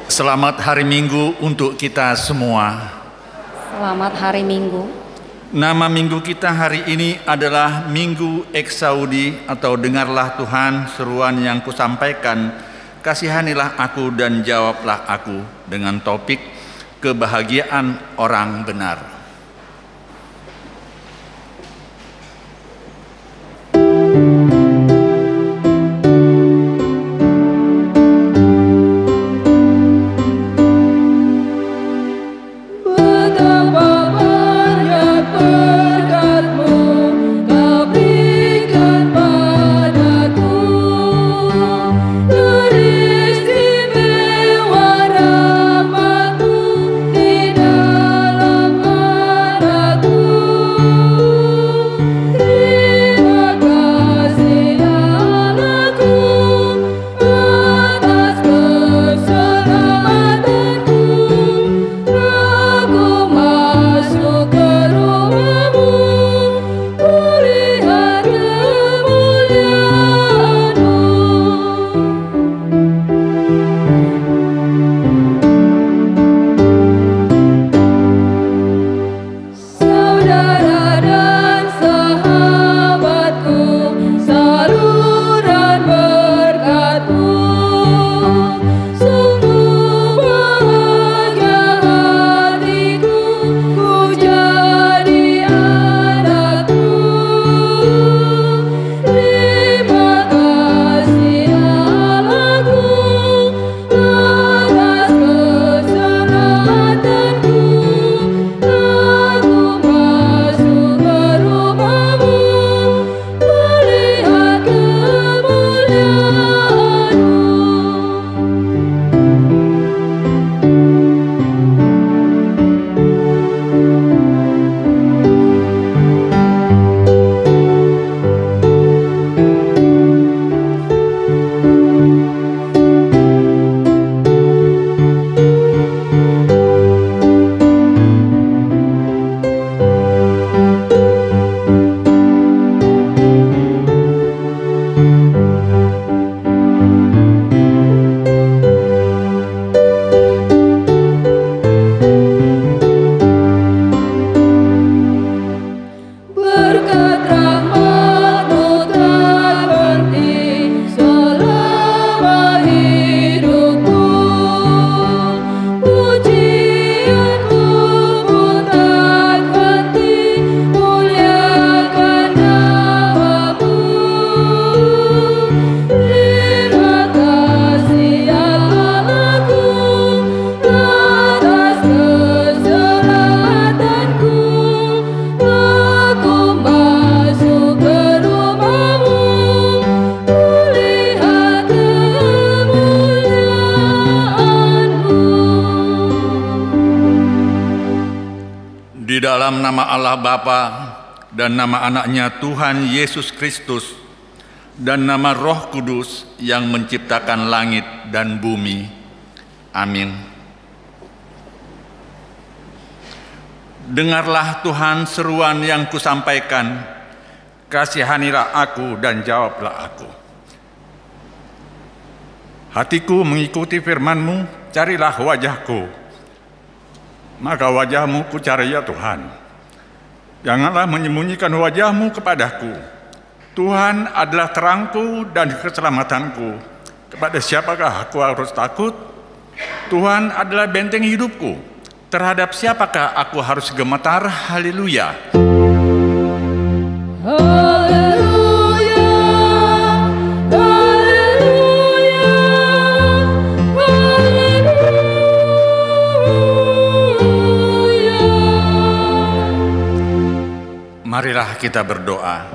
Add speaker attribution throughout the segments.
Speaker 1: Selamat hari Minggu untuk kita semua.
Speaker 2: Selamat hari Minggu.
Speaker 1: Nama minggu kita hari ini adalah Minggu Eksaudi atau dengarlah Tuhan seruan yang kusampaikan, kasihanilah aku dan jawablah aku, dengan topik kebahagiaan orang benar. Di dalam nama Allah Bapa dan nama anaknya Tuhan Yesus Kristus dan nama Roh Kudus yang menciptakan langit dan bumi. Amin. Dengarlah Tuhan seruan yang kusampaikan, kasihanilah aku dan jawablah aku. Hatiku mengikuti firman-Mu, carilah wajah-Ku. Maka wajah-Mu ku cari ya Tuhan. Janganlah menyembunyikan wajah-Mu kepadaku. Tuhan adalah terangku dan keselamatanku. Kepada siapakah aku harus takut? Tuhan adalah benteng hidupku. Terhadap siapakah aku harus gemetar? Haleluya. Marilah kita berdoa.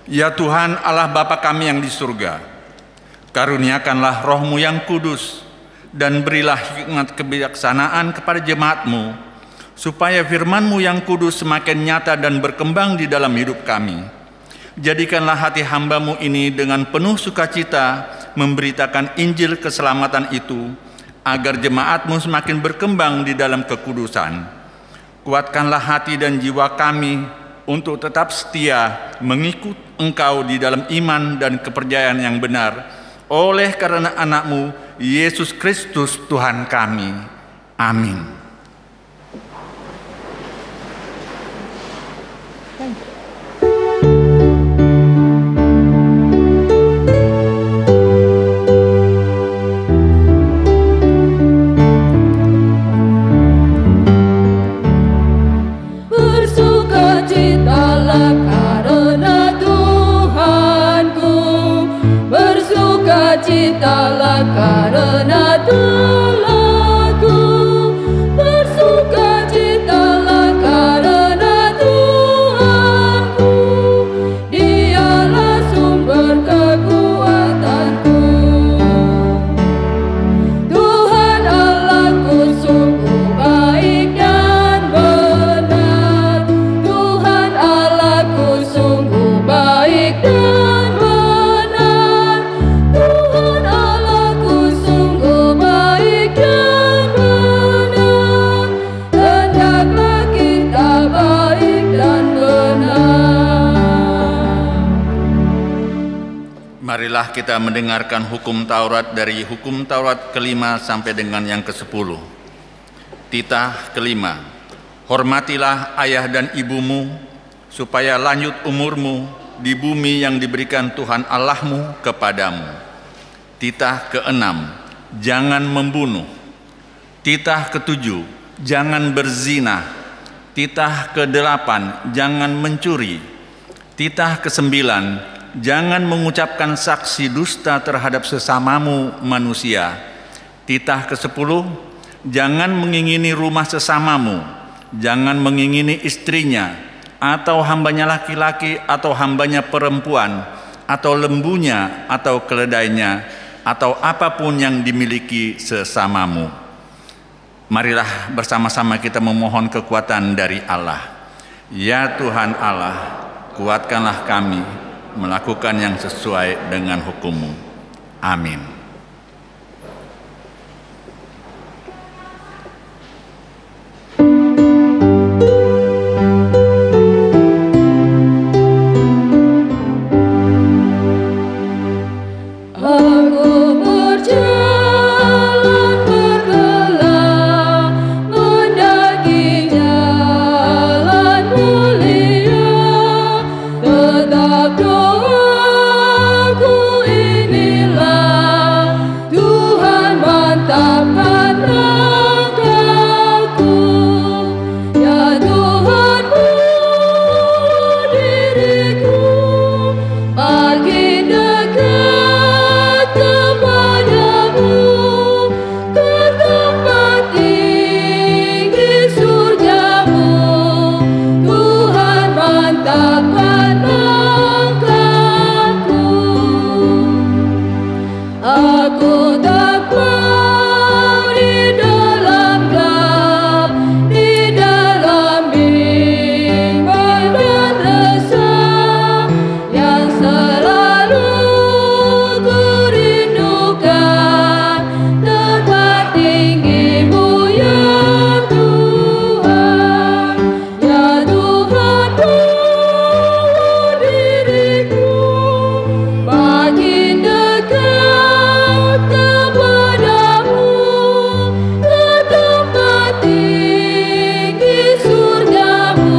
Speaker 1: Ya Tuhan Allah Bapa kami yang di surga, karuniakanlah Roh-Mu yang kudus dan berilah hikmat kebijaksanaan kepada jemaat-Mu, supaya firman-Mu yang kudus semakin nyata dan berkembang di dalam hidup kami. Jadikanlah hati hamba-Mu ini dengan penuh sukacita memberitakan Injil keselamatan itu, agar jemaat-Mu semakin berkembang di dalam kekudusan. Kuatkanlah hati dan jiwa kami untuk tetap setia mengikut Engkau di dalam iman dan kepercayaan yang benar, oleh karena anak-Mu Yesus Kristus Tuhan kami. Amin.
Speaker 3: Bersukacitalah karena Tuhanku, bersukacitalah karena Tuhanku, bersukacitalah karena Tuhanku, Dialah sumber kekuatanku. Tuhan Allahku sungguh baik dan benar, Tuhan Allahku sungguh baik dan benar, Tuhan Allahku sungguh baik dan benar. Hendaklah kita baik dan benar.
Speaker 1: Marilah kita mendengarkan hukum Taurat dari hukum Taurat kelima sampai dengan yang ke-10. Titah kelima, hormatilah ayah dan ibumu, supaya lanjut umurmu di bumi yang diberikan Tuhan Allahmu kepadamu. Titah keenam, jangan membunuh. Titah ketujuh, jangan berzina. Titah kedelapan, jangan mencuri. Titah kesembilan, jangan mengucapkan saksi dusta terhadap sesamamu manusia. Titah ke-10, jangan mengingini rumah sesamamu, jangan mengingini istrinya, atau hambanya laki-laki, atau hambanya perempuan, atau lembunya, atau keledainya, atau apapun yang dimiliki sesamamu. Marilah bersama-sama kita memohon kekuatan dari Allah. Ya Tuhan Allah, kuatkanlah kami melakukan yang sesuai dengan hukum-Mu. Amin.
Speaker 3: Aku berjalan bergelang mendaki jalan mulia, tetap doaku inilah, Tuhan mantapkan langkahku. Ya Tuhanku, diriku makin dekat kepadamu, ke tempat tinggi surgamu. Tuhan mantapkan langkahku. Aku tak mau di dalam gelap, di dalam bimbang dan resah, yang selalu ku rindukan tempat tinggi-Mu ya Tuhan. Ya Tuhanku, diriku makin dekat kepadamu, ke tempat tinggi surgamu.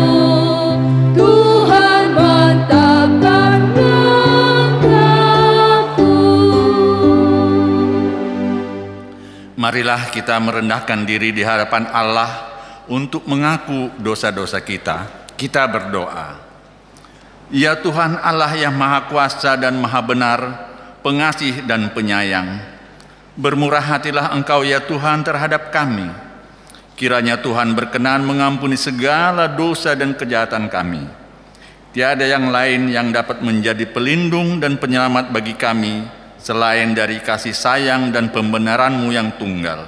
Speaker 3: Tuhan mantapkan langkahku.
Speaker 1: Marilah kita merendahkan diri di hadapan Allah untuk mengaku dosa-dosa kita. Kita berdoa. Ya Tuhan Allah yang Maha Kuasa dan Maha Benar, pengasih dan penyayang, bermurah hatilah Engkau ya Tuhan terhadap kami. Kiranya Tuhan berkenan mengampuni segala dosa dan kejahatan kami. Tiada yang lain yang dapat menjadi pelindung dan penyelamat bagi kami selain dari kasih sayang dan pembenaran-Mu yang tunggal.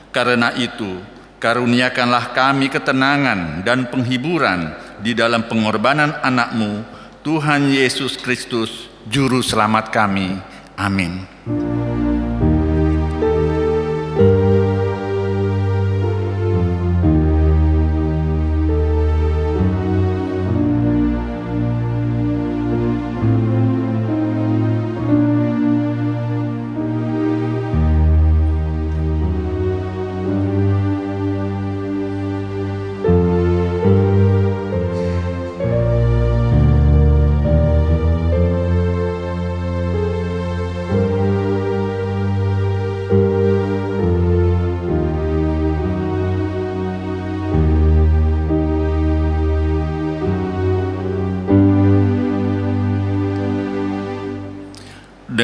Speaker 1: Karena itu, karuniakanlah kami ketenangan dan penghiburan di dalam pengorbanan anak-Mu, Tuhan Yesus Kristus, Juru Selamat kami. Amin.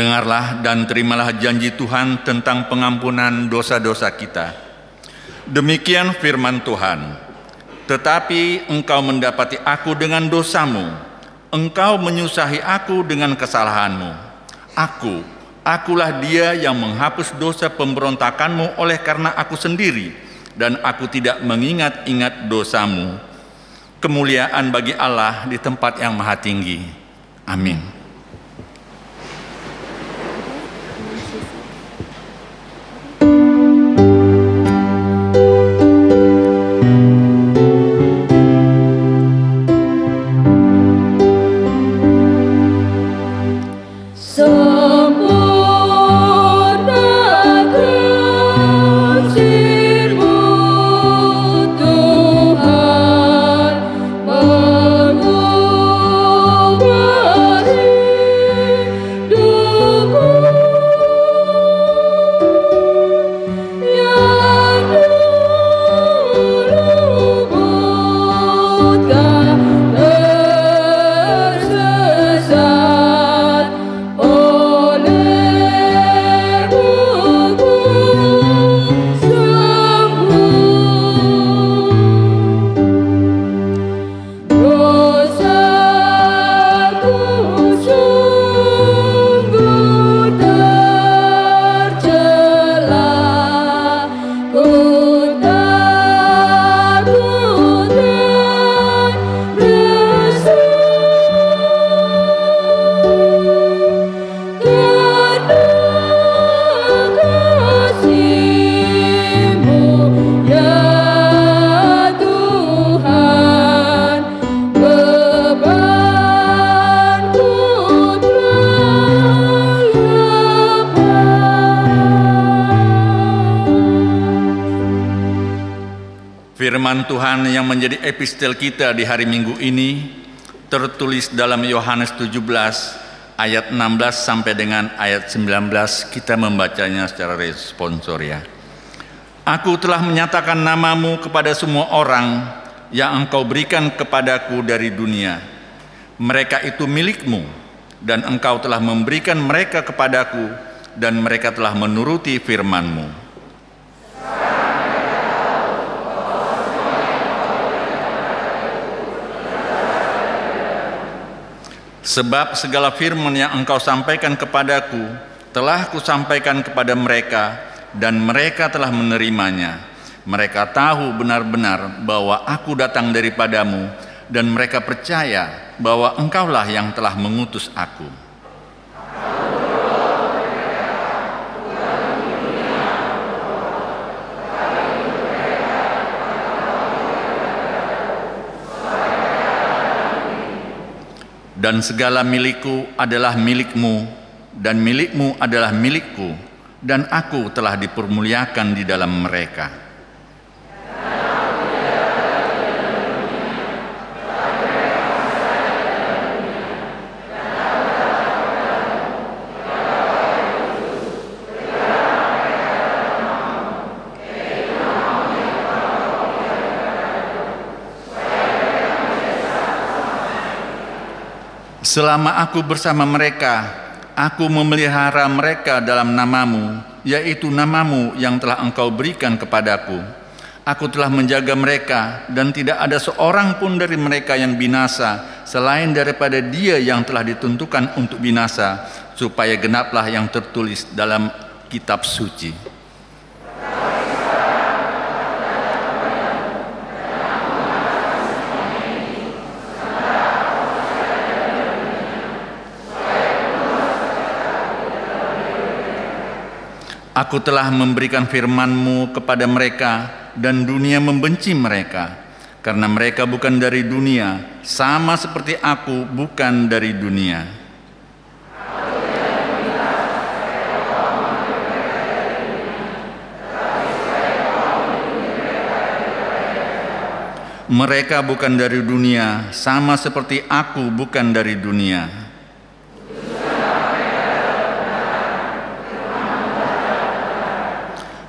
Speaker 1: Dengarlah dan terimalah janji Tuhan tentang pengampunan dosa-dosa kita. Demikian firman Tuhan. Tetapi engkau mendapati aku dengan dosamu, engkau menyusahi aku dengan kesalahanmu. Akulah dia yang menghapus dosa pemberontakanmu oleh karena aku sendiri, dan aku tidak mengingat-ingat dosamu. Kemuliaan bagi Allah di tempat yang maha tinggi. Amin. Firman Tuhan yang menjadi epistel kita di hari Minggu ini tertulis dalam Yohanes 17 ayat 16 sampai dengan ayat 19. Kita membacanya secara responsoria. Aku telah menyatakan namamu kepada semua orang yang engkau berikan kepadaku dari dunia. Mereka itu milikmu, dan engkau telah memberikan mereka kepadaku, dan mereka telah menuruti firman-Mu. Sebab segala firman yang engkau sampaikan kepadaku telah kusampaikan kepada mereka, dan mereka telah menerimanya. Mereka tahu benar-benar bahwa aku datang daripadamu, dan mereka percaya bahwa engkaulah yang telah mengutus aku. Dan segala milikku adalah milikmu, dan milikmu adalah milikku, dan aku telah dipermuliakan di dalam mereka. Selama aku bersama mereka, aku memelihara mereka dalam namamu, yaitu namamu yang telah engkau berikan kepadaku. Aku telah menjaga mereka, dan tidak ada seorang pun dari mereka yang binasa, selain daripada dia yang telah ditentukan untuk binasa, supaya genaplah yang tertulis dalam kitab suci. Aku telah memberikan firman-Mu kepada mereka, dan dunia membenci mereka, karena mereka bukan dari dunia, sama seperti aku bukan dari dunia. Mereka bukan dari dunia, sama seperti aku bukan dari dunia.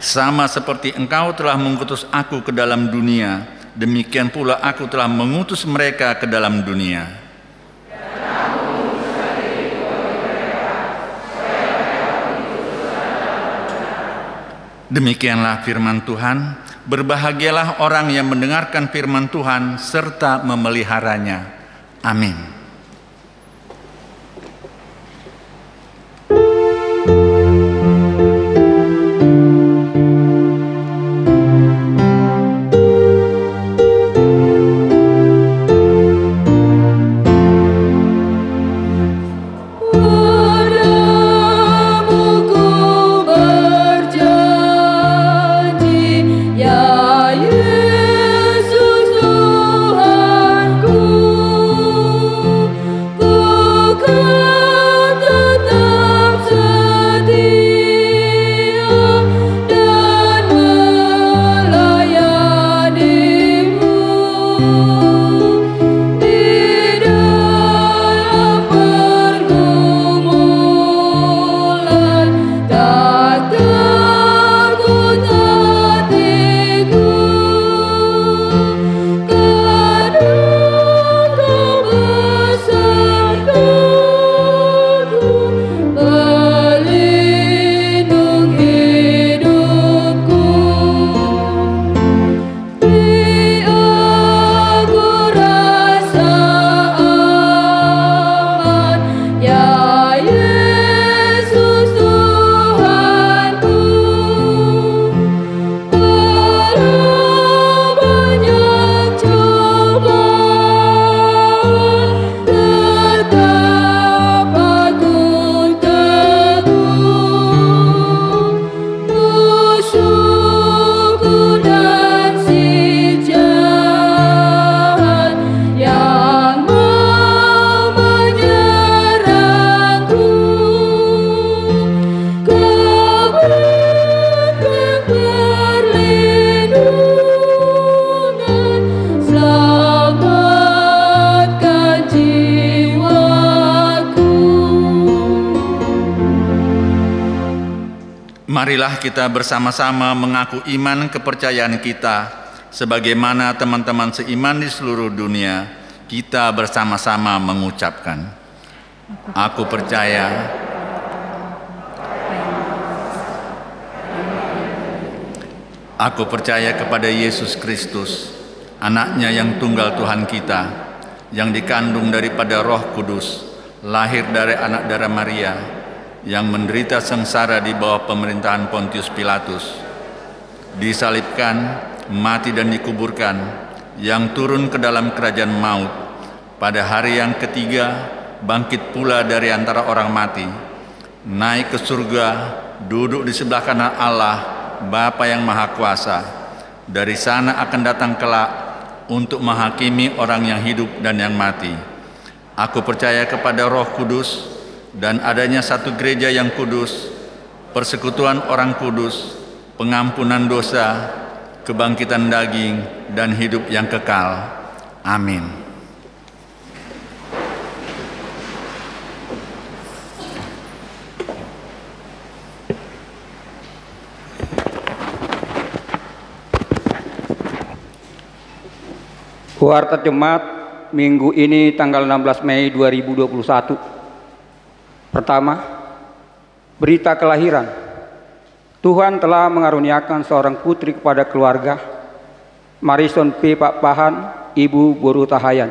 Speaker 1: Sama seperti engkau telah mengutus aku ke dalam dunia, demikian pula aku telah mengutus mereka ke dalam dunia. Demikianlah firman Tuhan. Berbahagialah orang yang mendengarkan firman Tuhan serta memeliharanya. Amin. Marilah kita bersama-sama mengaku iman kepercayaan kita sebagaimana teman-teman seiman di seluruh dunia. Kita bersama-sama mengucapkan, aku percaya kepada Yesus Kristus, anaknya yang tunggal Tuhan kita, yang dikandung daripada Roh Kudus, lahir dari anak darah Maria, yang menderita sengsara di bawah pemerintahan Pontius Pilatus, disalibkan, mati dan dikuburkan, yang turun ke dalam kerajaan maut, pada hari yang ketiga bangkit pula dari antara orang mati, naik ke surga, duduk di sebelah kanan Allah, Bapa yang Maha Kuasa. Dari sana akan datang kelak untuk menghakimi orang yang hidup dan yang mati. Aku percaya kepada Roh Kudus, dan adanya satu gereja yang kudus, persekutuan orang kudus, pengampunan dosa, kebangkitan daging, dan hidup yang kekal. Amin.
Speaker 4: Warta Jemaat minggu ini tanggal 16 Mei 2021. Pertama, berita kelahiran. Tuhan telah mengaruniakan seorang putri kepada keluarga, Marison P. Pak Pahan, Ibu Boru Tahayan.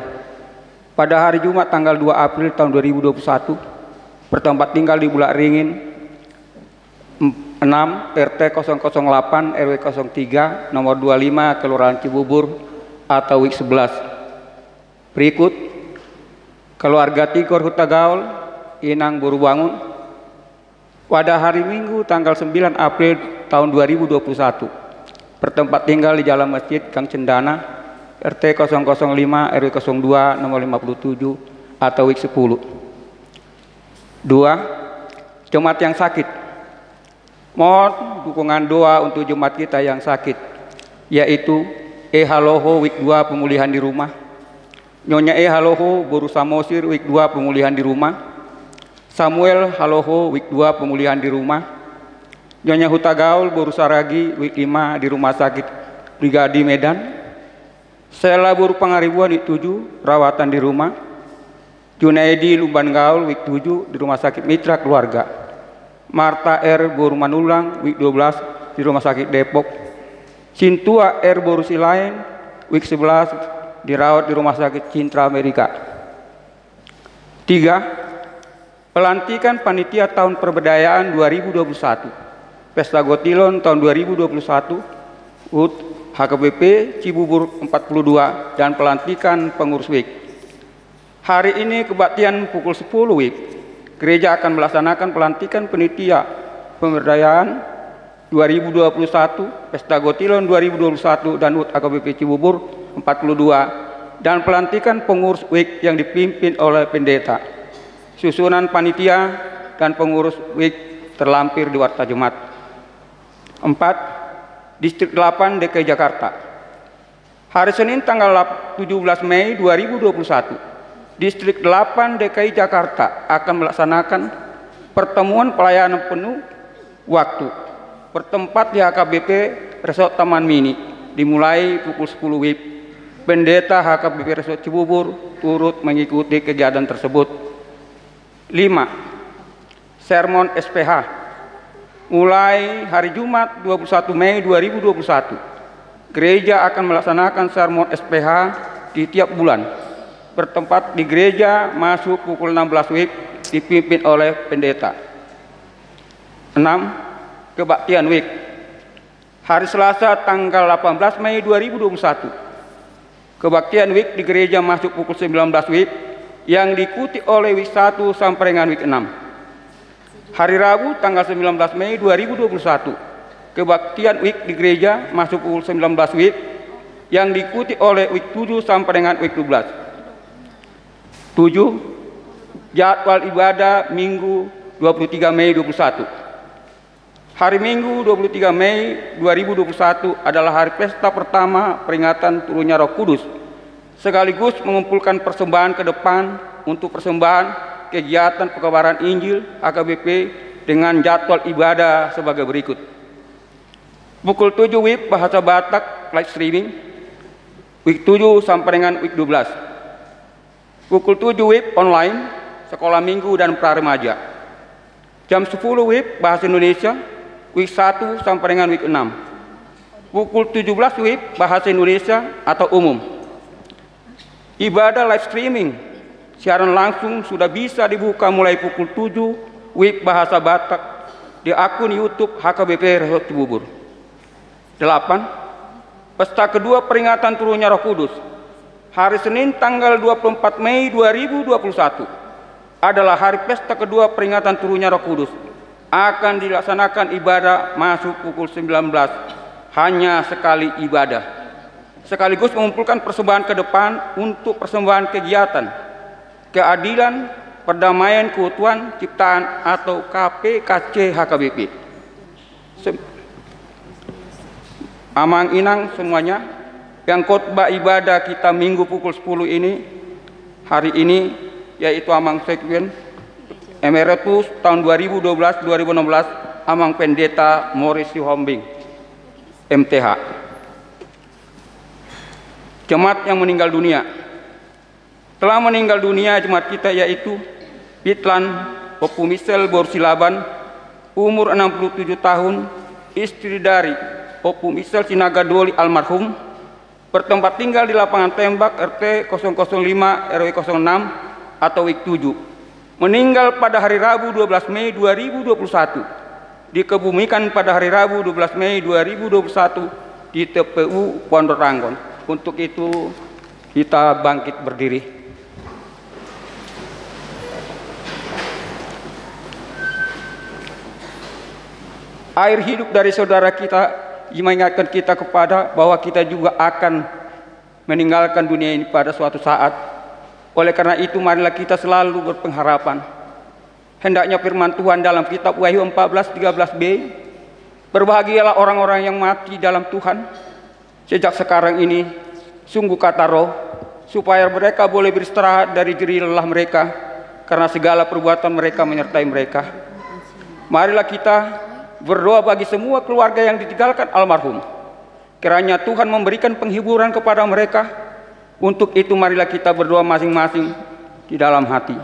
Speaker 4: Pada hari Jumat tanggal 2 April tahun 2021, bertempat tinggal di Bulak Ringin 6 RT 008 RW 03 nomor 25 Kelurahan Cibubur atau WIK 11. Berikut keluarga Tikor Hutagaul Inang Boru Bangun pada hari Minggu tanggal 9 April tahun 2021 bertempat tinggal di Jalan Masjid Gang Cendana RT 005 RW 02 nomor 57 atau WIK 10. 2. Jemaat yang sakit. Mohon dukungan doa untuk jemaat kita yang sakit, yaitu Haloho WIK 2 pemulihan di rumah, Nyonya Haloho Boru Samosir WIK 2 pemulihan di rumah, Samuel Haloho WIK 2 pemulihan di rumah, Nyonya Hutagaul Boru Saragi WIK 5 di Rumah Sakit Brigadi Medan, Sela Boru Pangaribuan WIK 7 rawatan di rumah, Junaidi Lumban Gaul WIK 7 di Rumah Sakit Mitra Keluarga, Marta R Boru Manulang WIK 12 di Rumah Sakit Depok. Sintua R. Borusilain, week 11, dirawat di Rumah Sakit Cintra Amerika. 3. Pelantikan Panitia Tahun Pemberdayaan 2021, Pesta Gotilon tahun 2021, UT HKBP Cibubur 42, dan pelantikan pengurus WIK. Hari ini kebaktian pukul 10 WIK, gereja akan melaksanakan pelantikan Panitia Pemberdayaan 2021, Pesta Gotilon 2021, dan UT HKBP Cibubur 42, dan pelantikan pengurus WIK yang dipimpin oleh pendeta. Susunan panitia dan pengurus WIK terlampir di Warta Jemaat. 4. Distrik 8 DKI Jakarta. Hari Senin tanggal 17 Mei 2021, Distrik 8 DKI Jakarta akan melaksanakan pertemuan pelayanan penuh waktu bertempat di HKBP Resort Taman Mini, dimulai pukul 10 WIB. Pendeta HKBP Resort Cibubur turut mengikuti kegiatan tersebut. 5. Sermon SPH mulai hari Jumat 21 Mei 2021. Gereja akan melaksanakan sermon SPH di tiap bulan, bertempat di gereja masuk pukul 16 WIB, dipimpin oleh pendeta. 6. Kebaktian WIK. Hari Selasa tanggal 18 Mei 2021, kebaktian WIK di gereja masuk pukul 19 WIB yang diikuti oleh WIK 1 sampai dengan WIK 6. Hari Rabu tanggal 19 Mei 2021, kebaktian WIK di gereja masuk pukul 19 WIB yang diikuti oleh WIK 7 sampai dengan WIK 12. 7. Jadwal ibadah Minggu 23 Mei 2021. Hari Minggu 23 Mei 2021 adalah hari pesta pertama peringatan turunnya Roh Kudus, sekaligus mengumpulkan persembahan ke depan untuk persembahan kegiatan pekabaran Injil HKBP dengan jadwal ibadah sebagai berikut. Pukul 7 WIB bahasa Batak live streaming, WIB 7 sampai dengan WIB 12. Pukul 7 WIB online, sekolah minggu dan pra-remaja. Jam 10 WIB bahasa Indonesia, WIB 1 sampai dengan WIB 6. Pukul 17 WIB bahasa Indonesia atau umum. Ibadah live streaming siaran langsung sudah bisa dibuka mulai pukul 7 WIB bahasa Batak di akun YouTube HKBP Resort Cibubur. 8. Pesta kedua peringatan turunnya Roh Kudus. Hari Senin tanggal 24 Mei 2021 adalah hari pesta kedua peringatan turunnya Roh Kudus. Akan dilaksanakan ibadah masuk pukul 19, hanya sekali ibadah, sekaligus mengumpulkan persembahan ke depan untuk persembahan kegiatan keadilan, perdamaian, keutuhan ciptaan atau KPKC HKBP. Amang inang semuanya, yang khotbah ibadah kita minggu pukul 10 ini, hari ini, yaitu Amang Sekjen Emeritus tahun 2012-2016, Amang Pendeta Morris Sihombing, MTH. Jemaat yang meninggal dunia. Telah meninggal dunia jemaat kita yaitu Pitlan Popu Misel Borsilaban, umur 67 tahun, istri dari Popu Misel Sinaga Doli almarhum, bertempat tinggal di lapangan tembak RT 005 RW 06 atau WIK 7. Meninggal pada hari Rabu 12 Mei 2021, dikebumikan pada hari Rabu 12 Mei 2021 di TPU Pondok Ranggon. Untuk itu kita bangkit berdiri. Air hidup dari saudara kita mengingatkan kita kepada bahwa kita juga akan meninggalkan dunia ini pada suatu saat. Oleh karena itu marilah kita selalu berpengharapan. Hendaknya firman Tuhan dalam kitab Wahyu 14:13b, berbahagialah orang-orang yang mati dalam Tuhan sejak sekarang ini, sungguh kata Roh, supaya mereka boleh beristirahat dari jerih lelah mereka, karena segala perbuatan mereka menyertai mereka. Marilah kita berdoa bagi semua keluarga yang ditinggalkan almarhum, kiranya Tuhan memberikan penghiburan kepada mereka. Untuk itu marilah kita berdoa masing-masing di dalam hati.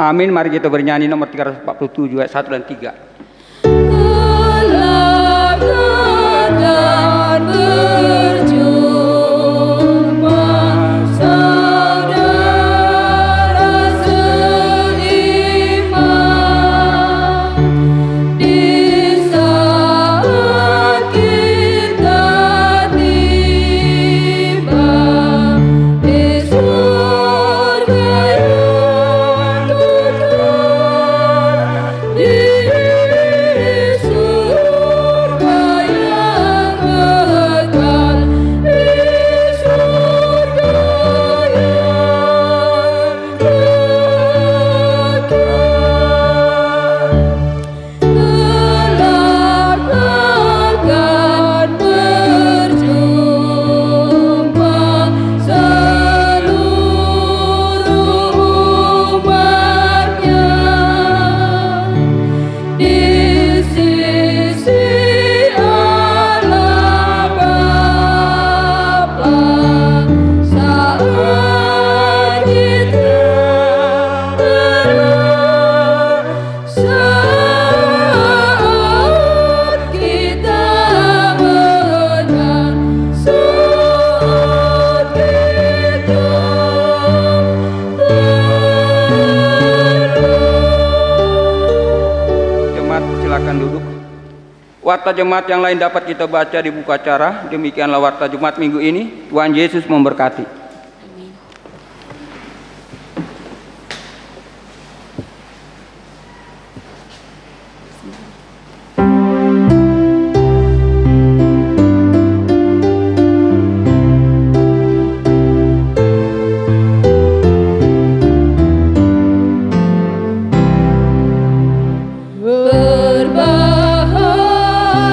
Speaker 4: Amin. Mari kita bernyanyi nomor 347 ayat 1 dan 3.
Speaker 3: Kelak dan berjumpa saudara seiman di saat kita tiba di surga yang kekal, di surga yang kekal, di surga yang kekal. Kelak akan berjumpa seluruh umatnya di sisi Allah Bapa saat kita menang, saat kita
Speaker 4: Jemaat silakan duduk. Warta jemaat yang lain dapat kita baca di buku acara. Demikianlah warta Jumat minggu ini. Tuhan Yesus memberkati.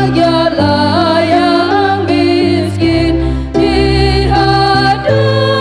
Speaker 3: Berbahagialah yang miskin di hadapan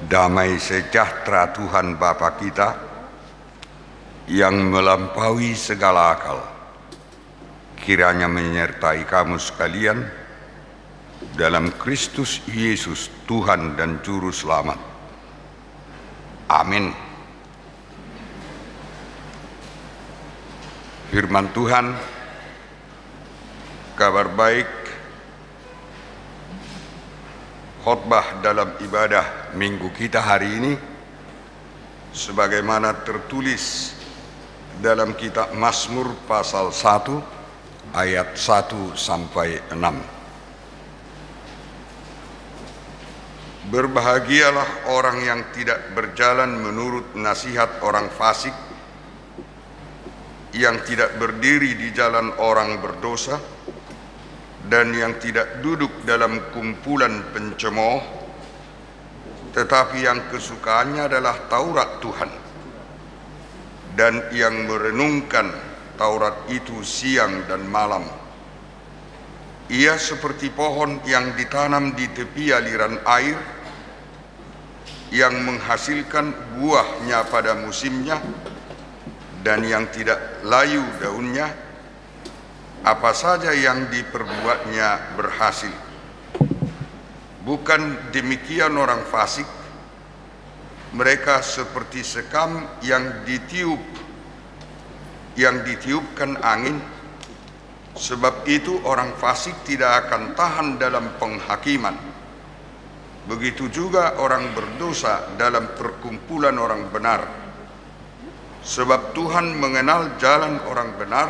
Speaker 5: Damai sejahtera Tuhan Bapa kita yang melampaui segala akal, kiranya menyertai kamu sekalian dalam Kristus Yesus Tuhan dan Juru Selamat. Amin. Firman Tuhan, kabar baik, khotbah dalam ibadah minggu kita hari ini sebagaimana tertulis dalam kitab Mazmur pasal 1 ayat 1 sampai 6. Berbahagialah orang yang tidak berjalan menurut nasihat orang fasik, yang tidak berdiri di jalan orang berdosa, dan yang tidak duduk dalam kumpulan pencemooh, tetapi yang kesukaannya adalah Taurat Tuhan, dan yang merenungkan Taurat itu siang dan malam. Ia seperti pohon yang ditanam di tepi aliran air, yang menghasilkan buahnya pada musimnya, dan yang tidak layu daunnya. Apa saja yang diperbuatnya berhasil. Bukan demikian orang fasik, mereka seperti sekam yang ditiupkan angin. Sebab itu orang fasik tidak akan tahan dalam penghakiman. Begitu juga orang berdosa dalam perkumpulan orang benar. Sebab Tuhan mengenal jalan orang benar,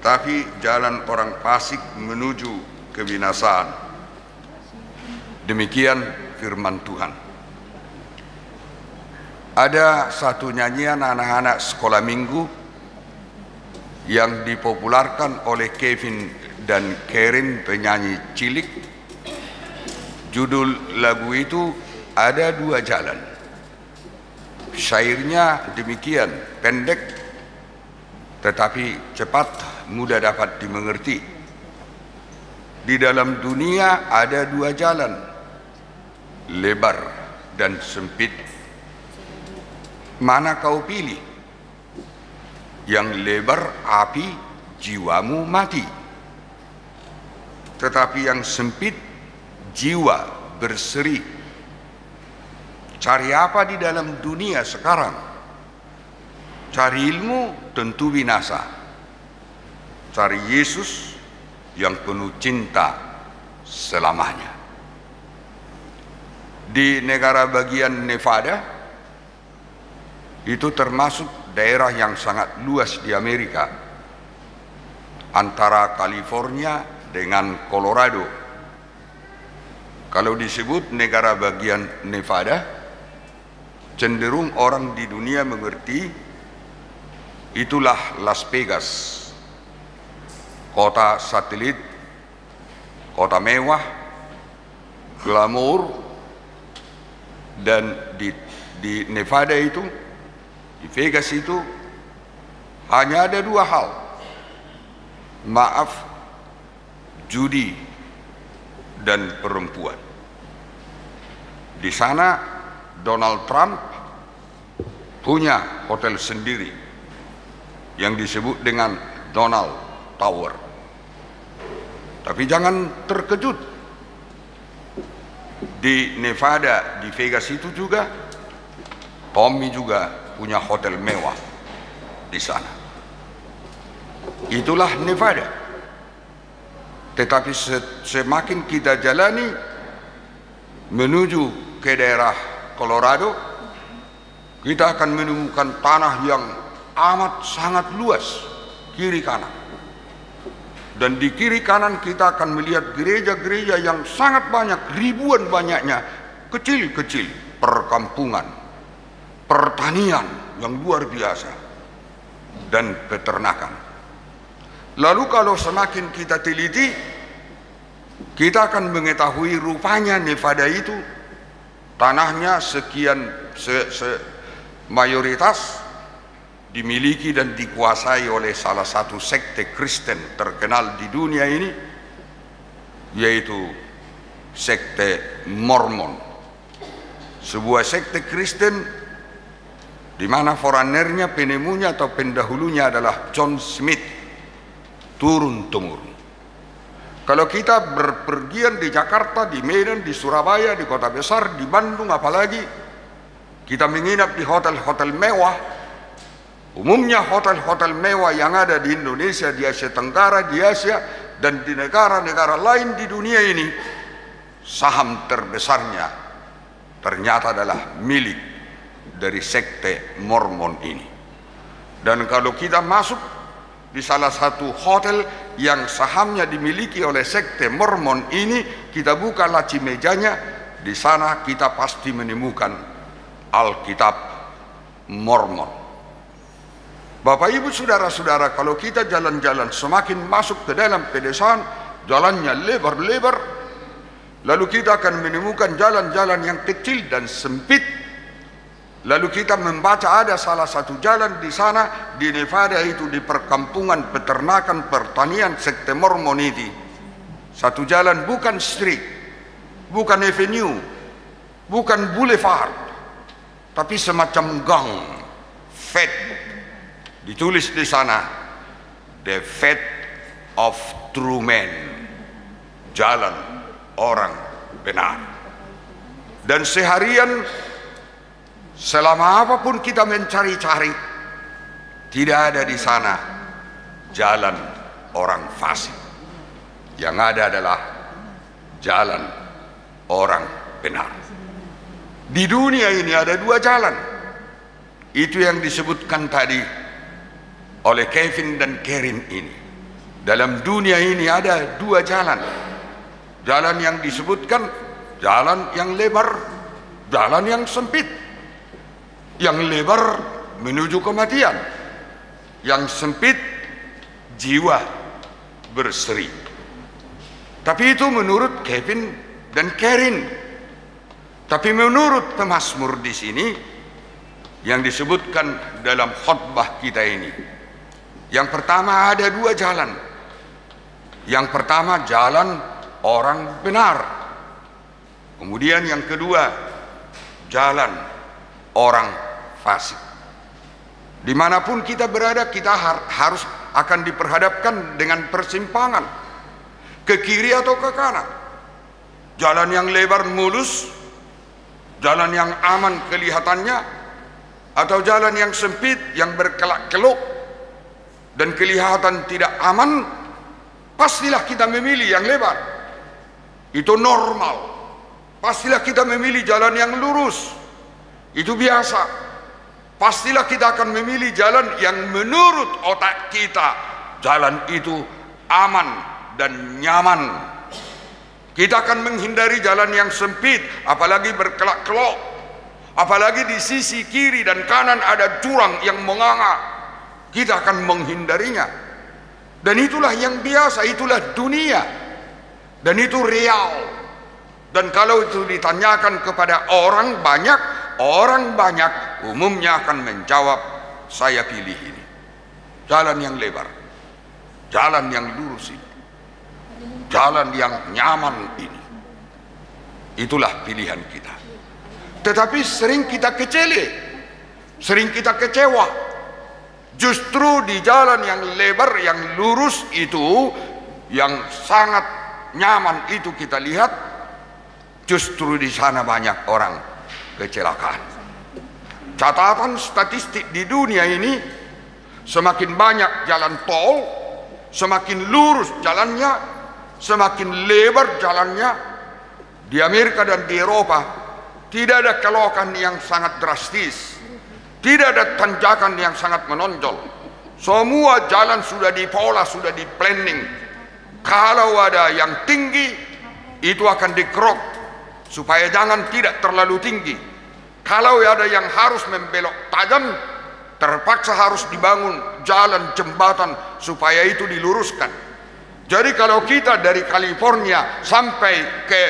Speaker 5: tapi jalan orang fasik menuju kebinasaan. Demikian firman Tuhan. Ada satu nyanyian anak-anak sekolah minggu yang dipopularkan oleh Kevin dan Karen, penyanyi cilik. Judul lagu itu Ada Dua Jalan. Syairnya demikian, pendek tetapi cepat, mudah dapat dimengerti. Di dalam dunia ada dua jalan, lebar dan sempit. Mana kau pilih? Yang lebar api, jiwamu mati. Tetapi yang sempit, jiwa berseri. Cari apa di dalam dunia sekarang? Cari ilmu, tentu binasa. Cari Yesus yang penuh cinta selamanya. Di negara bagian Nevada, itu termasuk daerah yang sangat luas di Amerika, antara California dengan Colorado. Kalau disebut negara bagian Nevada, cenderung orang di dunia mengerti itulah Las Vegas, kota satelit, kota mewah, glamour. Dan di Nevada itu, di Vegas itu hanya ada dua hal, maaf, judi dan perempuan. Di sana Donald Trump punya hotel sendiri yang disebut dengan Donald Tower. Tapi jangan terkejut, di Nevada, di Vegas itu juga Tommy juga punya hotel mewah di sana. Itulah Nevada. Tetapi semakin kita jalani menuju ke daerah Colorado, kita akan menemukan tanah yang amat sangat luas, kiri kanan. Dan di kiri kanan kita akan melihat gereja-gereja yang sangat banyak, ribuan banyaknya, kecil-kecil, perkampungan, pertanian yang luar biasa, dan peternakan. Lalu kalau semakin kita teliti, kita akan mengetahui rupanya Nevada itu tanahnya sekian mayoritas dimiliki dan dikuasai oleh salah satu sekte Kristen terkenal di dunia ini, yaitu sekte Mormon. sebuah sekte Kristen di mana foranernya, penemunya atau pendahulunya adalah John Smith, turun-temurun. Kalau kita berpergian di Jakarta, di Medan, di Surabaya, di kota besar, di Bandung apalagi, kita menginap di hotel-hotel mewah. Umumnya hotel-hotel mewah yang ada di Indonesia, di Asia Tenggara, di Asia, dan di negara-negara lain di dunia ini, saham terbesarnya ternyata adalah milik dari sekte Mormon ini. Dan kalau kita masuk di salah satu hotel yang sahamnya dimiliki oleh sekte Mormon ini, kita buka laci mejanya, di sana kita pasti menemukan Alkitab Mormon. Bapak Ibu saudara-saudara, kalau kita jalan-jalan semakin masuk ke dalam pedesaan, jalannya lebar-lebar, lalu kita akan menemukan jalan-jalan yang kecil dan sempit. Lalu kita membaca ada salah satu jalan di sana di Nevada itu, di perkampungan peternakan pertanian sekte Mormon itu. Satu jalan bukan street, bukan avenue, bukan boulevard, tapi semacam gang, fed. Ditulis di sana, the faith of true men, jalan orang benar. Dan seharian, selama apapun kita mencari-cari, tidak ada di sana jalan orang fasik. Yang ada adalah jalan orang benar. Di dunia ini ada dua jalan. Itu yang disebutkan tadi oleh Kevin dan Karen ini. Dalam dunia ini ada dua jalan. Jalan yang disebutkan, jalan yang lebar, jalan yang sempit. Yang lebar menuju kematian, yang sempit jiwa berseri. Tapi itu menurut Kevin dan Karen. Tapi menurut pemazmur di sini yang disebutkan dalam khotbah kita ini, yang pertama ada dua jalan. Yang pertama jalan orang benar. Kemudian yang kedua jalan orang fasik. Dimanapun kita berada, kita harus akan diperhadapkan dengan persimpangan, ke kiri atau ke kanan. Jalan yang lebar mulus, jalan yang aman kelihatannya, atau jalan yang sempit yang berkelak-keluk dan kelihatan tidak aman, pastilah kita memilih yang lebar. Itu normal. Pastilah kita memilih jalan yang lurus. Itu biasa. Pastilah kita akan memilih jalan yang menurut otak kita, jalan itu aman dan nyaman. Kita akan menghindari jalan yang sempit, apalagi berkelak-kelok, apalagi di sisi kiri dan kanan ada jurang yang menganga. Kita akan menghindarinya. Dan itulah yang biasa, itulah dunia. Dan itu real. Dan kalau itu ditanyakan kepada orang banyak umumnya akan menjawab, saya pilih ini. Jalan yang lebar, jalan yang lurus ini, jalan yang nyaman ini. Itulah pilihan kita. Tetapi sering kita kecele, sering kita kecewa. Justru di jalan yang lebar, yang lurus itu, yang sangat nyaman itu kita lihat, justru di sana banyak orang kecelakaan. Catatan statistik di dunia ini, semakin banyak jalan tol, semakin lurus jalannya, semakin lebar jalannya. Di Amerika dan di Eropa tidak ada kelokan yang sangat drastis, tidak ada tanjakan yang sangat menonjol. Semua jalan sudah dipola, sudah di planning. Kalau ada yang tinggi, itu akan dikerok supaya jangan tidak terlalu tinggi. Kalau ada yang harus membelok tajam, terpaksa harus dibangun jalan jembatan supaya itu diluruskan. Jadi kalau kita dari California sampai ke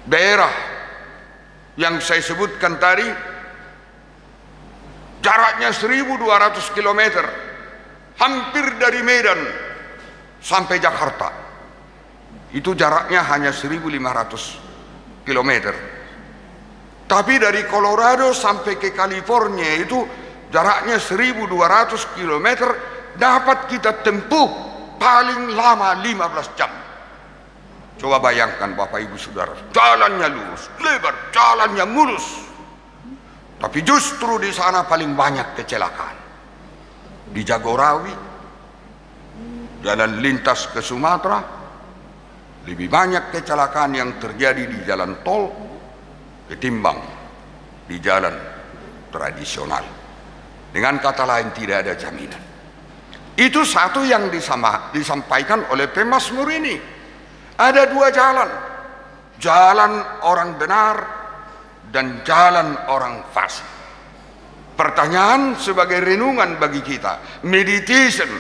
Speaker 5: daerah yang saya sebutkan tadi, jaraknya 1.200 km, hampir dari Medan sampai Jakarta. Itu jaraknya hanya 1.500 kilometer. Tapi dari Colorado sampai ke California itu jaraknya 1200 kilometer, dapat kita tempuh paling lama 15 jam. Coba bayangkan Bapak Ibu Saudara, jalannya lurus, lebar, jalannya mulus. Tapi justru di sana paling banyak kecelakaan. Di Jagorawi, jalan lintas ke Sumatera, lebih banyak kecelakaan yang terjadi di jalan tol ketimbang di jalan tradisional. Dengan kata lain, tidak ada jaminan. Itu satu yang disampaikan oleh pemazmur ini. Ada dua jalan, jalan orang benar dan jalan orang fasik. Pertanyaan sebagai renungan bagi kita, meditation.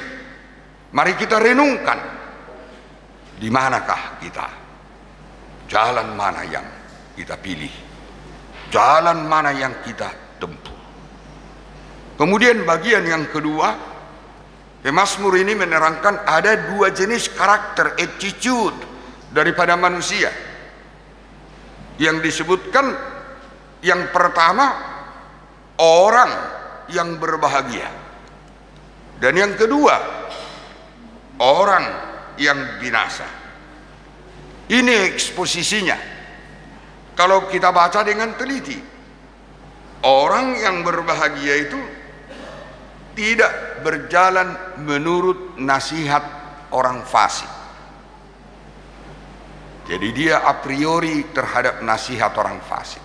Speaker 5: Mari kita renungkan, di manakah kita? Jalan mana yang kita pilih? Jalan mana yang kita tempuh? Kemudian bagian yang kedua, pemazmur ini menerangkan ada dua jenis karakter, attitude daripada manusia. Yang disebutkan yang pertama, orang yang berbahagia. Dan yang kedua, orang yang binasa. Ini eksposisinya. Kalau kita baca dengan teliti, orang yang berbahagia itu tidak berjalan menurut nasihat orang fasik. Jadi dia a priori terhadap nasihat orang fasik.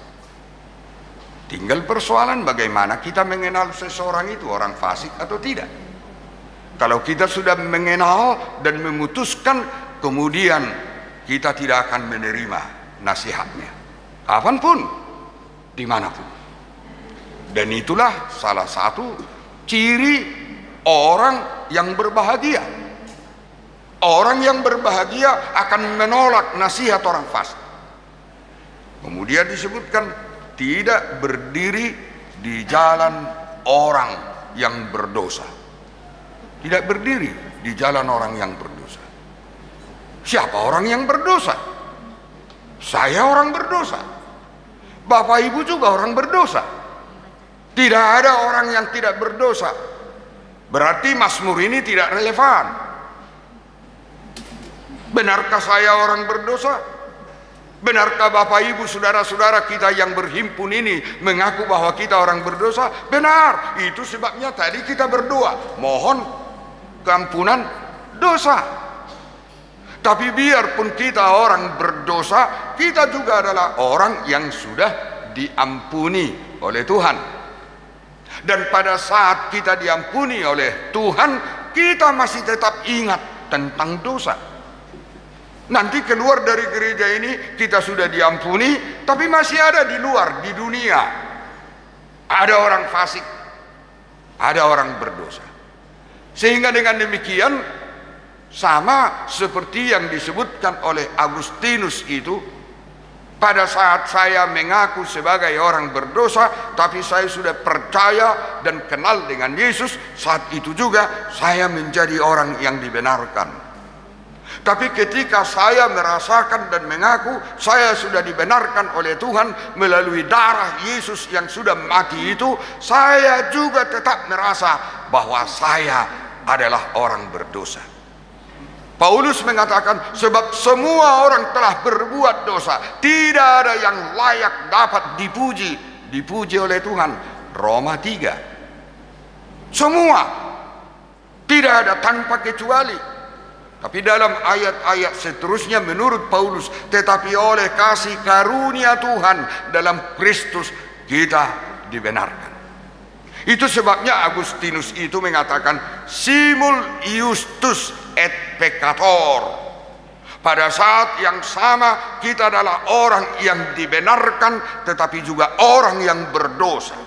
Speaker 5: Tinggal persoalan bagaimana kita mengenal seseorang itu orang fasik atau tidak. Kalau kita sudah mengenal dan memutuskan, kemudian kita tidak akan menerima nasihatnya, kapanpun, dimanapun. Dan itulah salah satu ciri orang yang berbahagia. Orang yang berbahagia akan menolak nasihat orang fasik. Kemudian disebutkan tidak berdiri di jalan orang yang berdosa. Tidak berdiri di jalan orang yang berdosa. Siapa orang yang berdosa? Saya orang berdosa. Bapak Ibu juga orang berdosa. Tidak ada orang yang tidak berdosa. Berarti mazmur ini tidak relevan. Benarkah saya orang berdosa? Benarkah Bapak Ibu saudara-saudara kita yang berhimpun ini mengaku bahwa kita orang berdosa? Benar. Itu sebabnya tadi kita berdoa, mohon keampunan dosa. Tapi biarpun kita orang berdosa, kita juga adalah orang yang sudah diampuni oleh Tuhan. Dan pada saat kita diampuni oleh Tuhan, kita masih tetap ingat tentang dosa. Nanti keluar dari gereja ini kita sudah diampuni, tapi masih ada di luar, di dunia. Ada orang fasik, ada orang berdosa. Sehingga dengan demikian, sama seperti yang disebutkan oleh Agustinus itu, pada saat saya mengaku sebagai orang berdosa, tapi saya sudah percaya dan kenal dengan Yesus, saat itu juga saya menjadi orang yang dibenarkan. Tapi ketika saya merasakan dan mengaku saya sudah dibenarkan oleh Tuhan melalui darah Yesus yang sudah mati itu, saya juga tetap merasa bahwa saya adalah orang berdosa. Paulus mengatakan, sebab semua orang telah berbuat dosa, tidak ada yang layak dapat dipuji oleh Tuhan. Roma 3. Semua, tidak ada tanpa kecuali. Tapi dalam ayat-ayat seterusnya menurut Paulus, tetapi oleh kasih karunia Tuhan dalam Kristus kita dibenarkan. Itu sebabnya Agustinus itu mengatakan simul iustus et peccator. Pada saat yang sama kita adalah orang yang dibenarkan tetapi juga orang yang berdosa.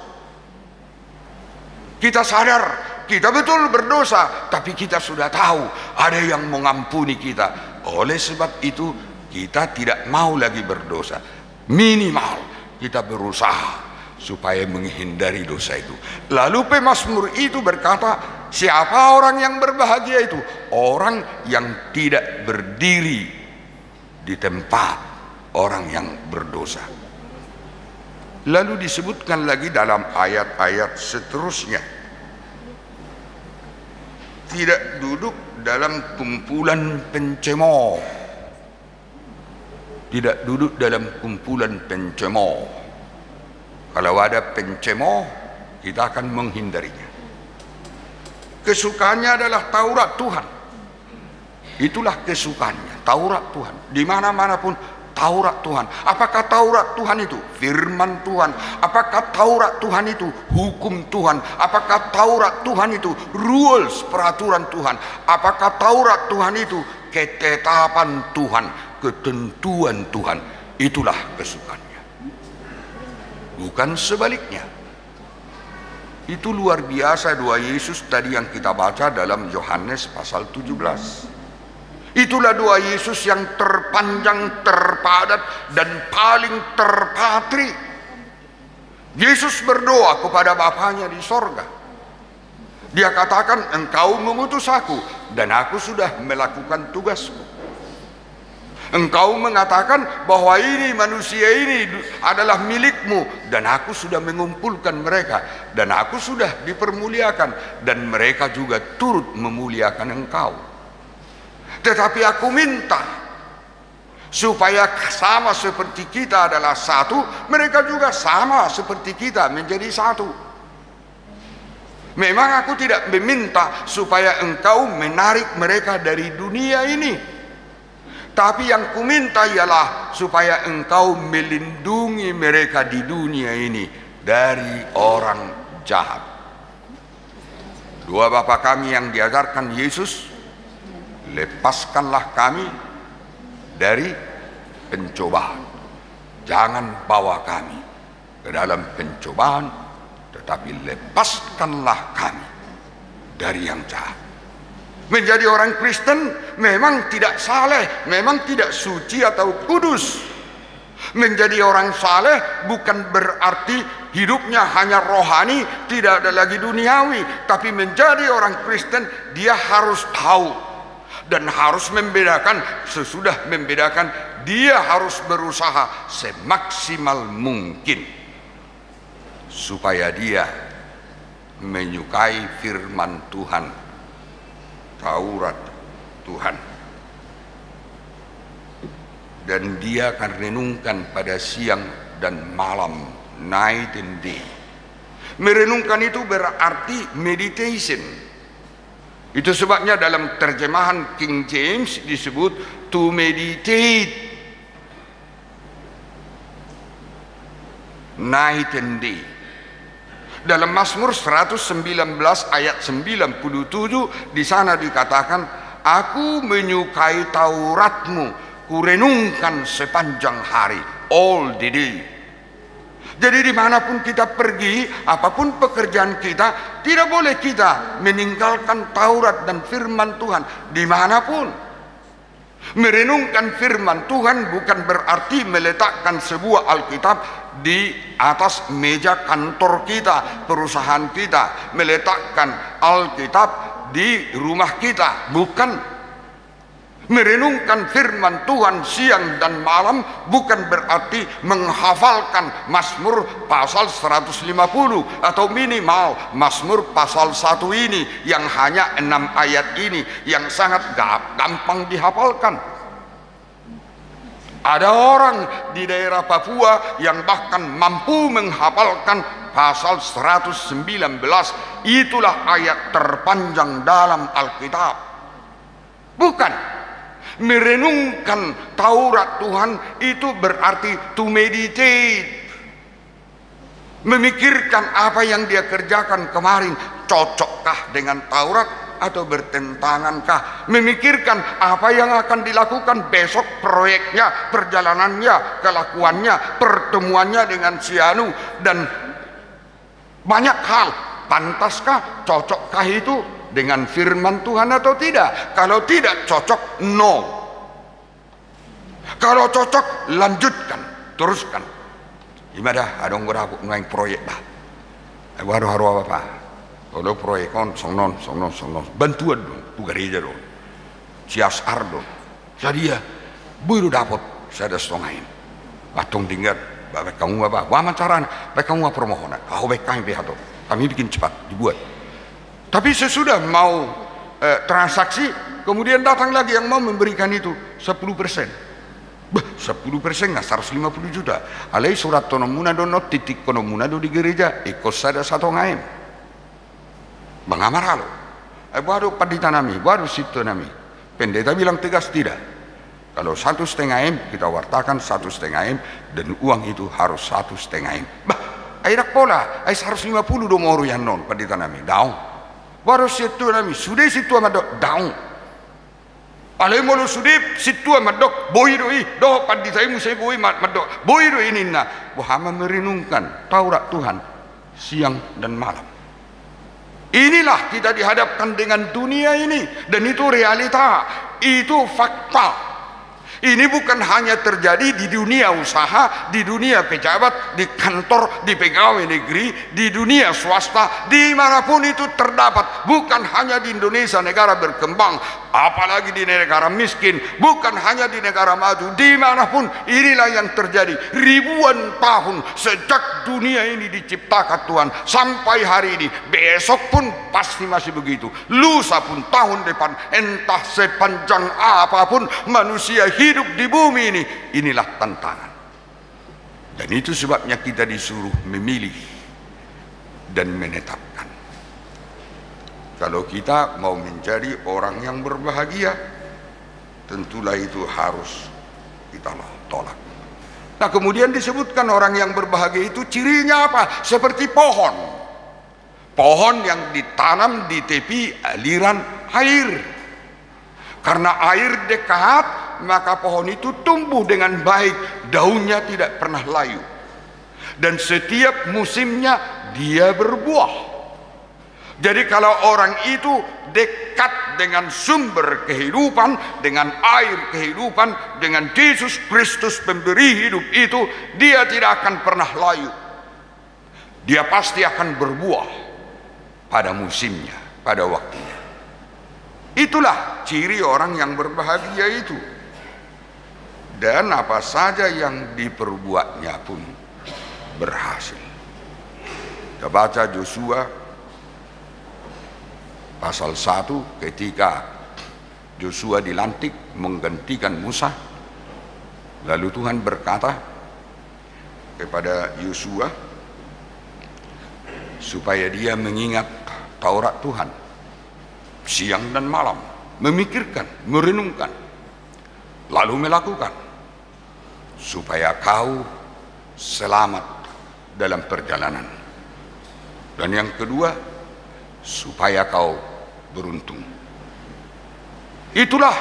Speaker 5: Kita sadar kita betul berdosa, tapi kita sudah tahu ada yang mengampuni kita. Oleh sebab itu kita tidak mau lagi berdosa. Minimal kita berusaha supaya menghindari dosa itu. Lalu pemazmur itu berkata, siapa orang yang berbahagia itu? Orang yang tidak berdiri di tempat orang yang berdosa. Lalu disebutkan lagi dalam ayat-ayat seterusnya, tidak duduk dalam kumpulan pencemooh. Tidak duduk dalam kumpulan pencemooh. Kalau ada pencemooh, kita akan menghindarinya. Kesukaannya adalah Taurat Tuhan. Itulah kesukaannya, Taurat Tuhan. Di mana-mana pun Taurat Tuhan. Apakah Taurat Tuhan itu firman Tuhan? Apakah Taurat Tuhan itu hukum Tuhan? Apakah Taurat Tuhan itu rules, peraturan Tuhan? Apakah Taurat Tuhan itu ketetapan Tuhan, ketentuan Tuhan? Itulah kesukaannya, bukan sebaliknya. Itu luar biasa doa Yesus tadi yang kita baca dalam Yohanes pasal 17. Itulah doa Yesus yang terpanjang, terpadat, dan paling terpatri. Yesus berdoa kepada Bapanya di sorga. Dia katakan, engkau mengutus aku dan aku sudah melakukan tugasku. Engkau mengatakan bahwa ini manusia ini adalah milikmu dan aku sudah mengumpulkan mereka dan aku sudah dipermuliakan dan mereka juga turut memuliakan engkau. Tetapi aku minta supaya sama seperti kita adalah satu, mereka juga sama seperti kita menjadi satu. Memang aku tidak meminta supaya engkau menarik mereka dari dunia ini, tapi yang kuminta ialah supaya engkau melindungi mereka di dunia ini dari orang jahat. Doa Bapa kami yang diajarkan Yesus, lepaskanlah kami dari pencobaan. Jangan bawa kami ke dalam pencobaan, tetapi lepaskanlah kami dari yang jahat. Menjadi orang Kristen memang tidak saleh, memang tidak suci atau kudus. Menjadi orang saleh bukan berarti hidupnya hanya rohani, tidak ada lagi duniawi. Tapi menjadi orang Kristen, dia harus tahu dan harus membedakan. Sesudah membedakan, dia harus berusaha semaksimal mungkin supaya dia menyukai firman Tuhan, Taurat Tuhan, dan dia akan renungkan pada siang dan malam, night and day. Merenungkan itu berarti meditation. Itu sebabnya dalam terjemahan King James disebut to meditate, night and day. Dalam Mazmur 119 ayat 97 di sana dikatakan, aku menyukai Tauratmu, kurenungkan sepanjang hari, all the day. Jadi dimanapun kita pergi, apapun pekerjaan kita, tidak boleh kita meninggalkan Taurat dan firman Tuhan dimanapun. Merenungkan firman Tuhan bukan berarti meletakkan sebuah Alkitab di atas meja kantor kita, perusahaan kita, meletakkan Alkitab di rumah kita, bukan. Merenungkan firman Tuhan siang dan malam bukan berarti menghafalkan Mazmur pasal 150 atau minimal Mazmur pasal 1 ini yang hanya 6 ayat ini yang sangat gampang dihafalkan. Ada orang di daerah Papua yang bahkan mampu menghafalkan pasal 119. Itulah ayat terpanjang dalam Alkitab. Bukan. Merenungkan Taurat Tuhan itu berarti to meditate, memikirkan apa yang dia kerjakan kemarin cocokkah dengan Taurat atau bertentangankah, memikirkan apa yang akan dilakukan besok, proyeknya, perjalanannya, kelakuannya, pertemuannya dengan si anu, dan banyak hal. Pantaskah, cocokkah itu dengan firman Tuhan atau tidak? Kalau tidak cocok, no. Kalau cocok, lanjutkan, teruskan. Ibadah adong berapa ngai proyek dah. Haru apa? Kalau proyek kon songnon, bantuan dong, tu gereja dong, siasar dong. Jadi ya, buru dapat saya ada setongain. Atong tinggal, baik kamu apa? Wah macaran, baik kamu apa permohonan? Baik kami behato. Kami bikin cepat dibuat. Tapi sesudah mau transaksi, kemudian datang lagi yang mau memberikan itu 10%. 10% nggak 150 juta. Alai surat tonomuna dono titik konomuna do di gereja ikut sada satu ngaim. Bang Amar halo. Baru pandita nami, baru situ nami. Pendeta bilang tegas tidak. Kalau 1,5 M kita wartakan 1,5 M dan uang itu harus 1,5 M. Bah, airak pola, ai 150 do moru yang non pandita nami. Daun. Baru situ nami, sudah situ amat daun. Alai molo sudip situ amadok boy doi doh pandita imu saya boy madok boy doi ini na Muhammad merenungkan Taurat Tuhan siang dan malam. Inilah kita dihadapkan dengan dunia ini dan itu realita, itu fakta. Ini bukan hanya terjadi di dunia usaha, di dunia pejabat, di kantor, di pegawai negeri, di dunia swasta, dimanapun itu terdapat. Bukan hanya di Indonesia negara berkembang, apalagi di negara miskin, bukan hanya di negara maju, dimanapun inilah yang terjadi. Ribuan tahun sejak dunia ini diciptakan Tuhan sampai hari ini, besok pun pasti masih begitu, lusa pun tahun depan, entah sepanjang apapun manusia hidup di bumi ini, inilah tantangan. Dan itu sebabnya kita disuruh memilih dan menetapkan. Kalau kita mau menjadi orang yang berbahagia, tentulah itu harus kita tolak. Nah kemudian disebutkan orang yang berbahagia itu cirinya apa? Seperti pohon. Pohon yang ditanam di tepi aliran air. Karena air dekat, maka pohon itu tumbuh dengan baik, daunnya tidak pernah layu. Dan setiap musimnya dia berbuah. Jadi kalau orang itu dekat dengan sumber kehidupan, dengan air kehidupan, dengan Yesus Kristus pemberi hidup itu, dia tidak akan pernah layu. Dia pasti akan berbuah pada musimnya, pada waktunya. Itulah ciri orang yang berbahagia itu. Dan apa saja yang diperbuatnya pun berhasil. Kita baca Yosua pasal 1 ketika Yosua dilantik menggantikan Musa. Lalu Tuhan berkata kepada Yosua supaya dia mengingat Taurat Tuhan siang dan malam, memikirkan, merenungkan, lalu melakukan, supaya kau selamat dalam perjalanan. Dan yang kedua, supaya kau beruntung. Itulah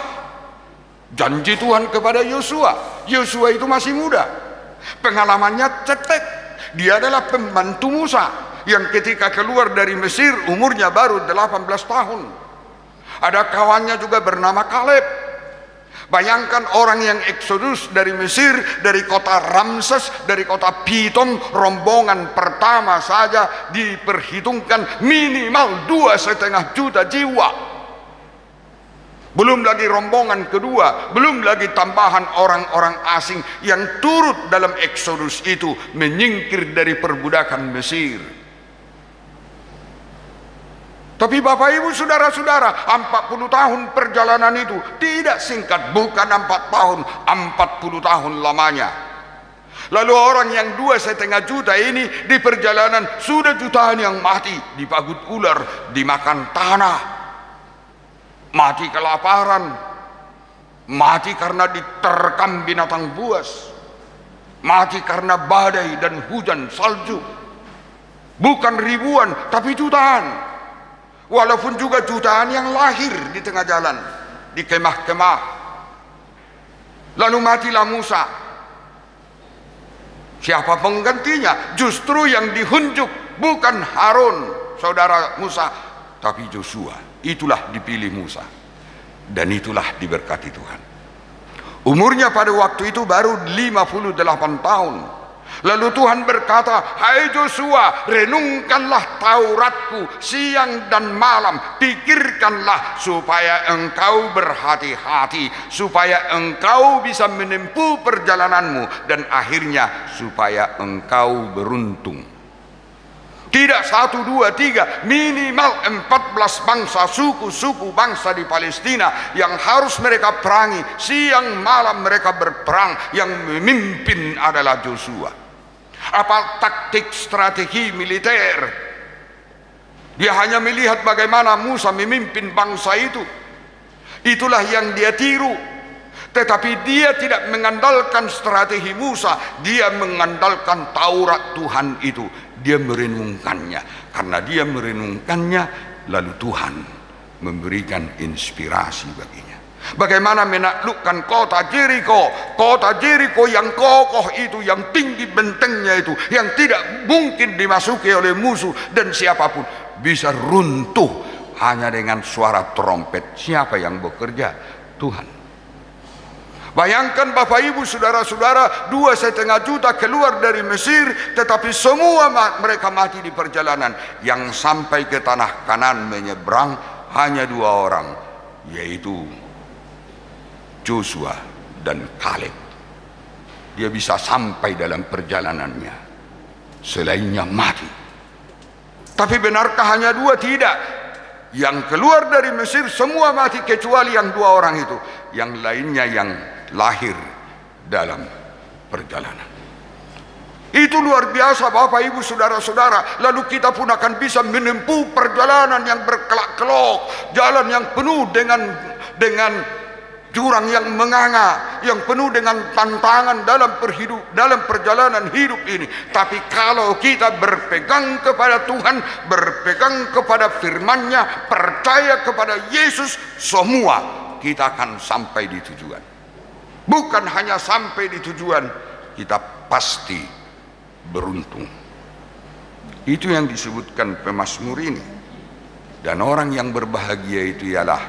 Speaker 5: janji Tuhan kepada Yosua. Yosua itu masih muda, pengalamannya cetek. Dia adalah pembantu Musa yang ketika keluar dari Mesir umurnya baru 18 tahun. Ada kawannya juga bernama Kaleb. Bayangkan orang yang eksodus dari Mesir, dari kota Ramses, dari kota Pitom, rombongan pertama saja diperhitungkan minimal 2,5 juta jiwa. Belum lagi rombongan kedua, belum lagi tambahan orang-orang asing yang turut dalam eksodus itu menyingkir dari perbudakan Mesir. Tapi Bapak Ibu Saudara-saudara, 40 tahun perjalanan itu tidak singkat, bukan 4 tahun, 40 tahun lamanya. Lalu orang yang 2,5 juta ini di perjalanan sudah jutaan yang mati, dipagut ular, dimakan tanah, mati kelaparan, mati karena diterkam binatang buas, mati karena badai dan hujan salju. Bukan ribuan, tapi jutaan. Walaupun juga jutaan yang lahir di tengah jalan, di kemah-kemah. Lalu matilah Musa. Siapa penggantinya? Justru yang dihunjuk bukan Harun, saudara Musa, tapi Yosua. Itulah dipilih Musa. Dan itulah diberkati Tuhan. Umurnya pada waktu itu baru 58 tahun. Lalu Tuhan berkata, hai Joshua, renungkanlah Tauratku siang dan malam, pikirkanlah supaya engkau berhati-hati, supaya engkau bisa menempuh perjalananmu, dan akhirnya supaya engkau beruntung. Tidak 1, 2, 3, minimal 14 bangsa, suku-suku bangsa di Palestina yang harus mereka perangi. Siang malam mereka berperang, yang memimpin adalah Joshua. Apa taktik strategi militer? Dia hanya melihat bagaimana Musa memimpin bangsa itu. Itulah yang dia tiru. Tetapi dia tidak mengandalkan strategi Musa, dia mengandalkan Taurat Tuhan itu. Dia merenungkannya. Karena dia merenungkannya, lalu Tuhan memberikan inspirasi baginya. Bagaimana menaklukkan kota Jericho yang kokoh itu, yang tinggi bentengnya itu, yang tidak mungkin dimasuki oleh musuh, dan siapapun bisa runtuh hanya dengan suara trompet. Siapa yang bekerja? Tuhan. Bayangkan Bapak Ibu saudara-saudara, 2,5 juta keluar dari Mesir, tetapi semua mereka mati di perjalanan. Yang sampai ke tanah Kanan menyeberang hanya 2 orang, yaitu Joshua dan Kaleb. Dia bisa sampai dalam perjalanannya, selainnya mati. Tapi benarkah hanya 2? Tidak. Yang keluar dari Mesir semua mati kecuali yang 2 orang itu. Yang lainnya yang lahir dalam perjalanan. Itu luar biasa Bapak Ibu saudara-saudara. Lalu kita pun akan bisa menempuh perjalanan yang berkelak-kelok, jalan yang penuh dengan jurang yang menganga, yang penuh dengan tantangan dalam perjalanan hidup ini. Tapi kalau kita berpegang kepada Tuhan, berpegang kepada firman-Nya, percaya kepada Yesus, semua kita akan sampai di tujuan. Bukan hanya sampai di tujuan, kita pasti beruntung. Itu yang disebutkan pemazmur ini. Dan orang yang berbahagia itu ialah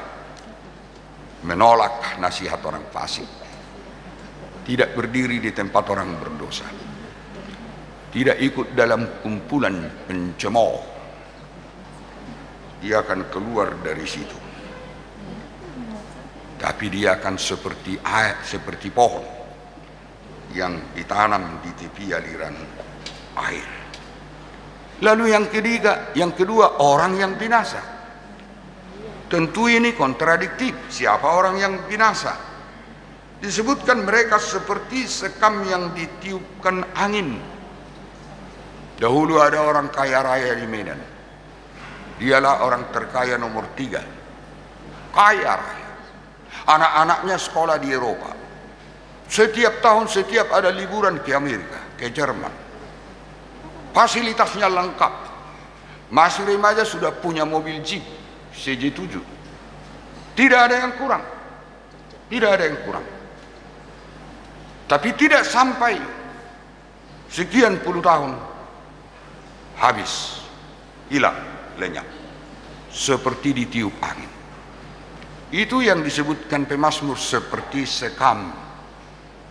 Speaker 5: menolak nasihat orang fasik, tidak berdiri di tempat orang berdosa, tidak ikut dalam kumpulan pencemooh. Dia akan keluar dari situ. Tapi dia akan seperti pohon yang ditanam di tepi aliran air. Lalu yang kedua, orang yang binasa. Tentu ini kontradiktif. Siapa orang yang binasa? Disebutkan mereka seperti sekam yang ditiupkan angin. Dahulu ada orang kaya raya di Medan. Dialah orang terkaya nomor 3. Kaya raya. Anak-anaknya sekolah di Eropa. Setiap tahun, setiap ada liburan ke Amerika, ke Jerman. Fasilitasnya lengkap. Masih remaja sudah punya mobil Jeep CJ7. Tidak ada yang kurang. Tidak ada yang kurang. Tapi tidak sampai sekian puluh tahun, habis, hilang, lenyap, seperti ditiup angin. Itu yang disebutkan pemazmur, seperti sekam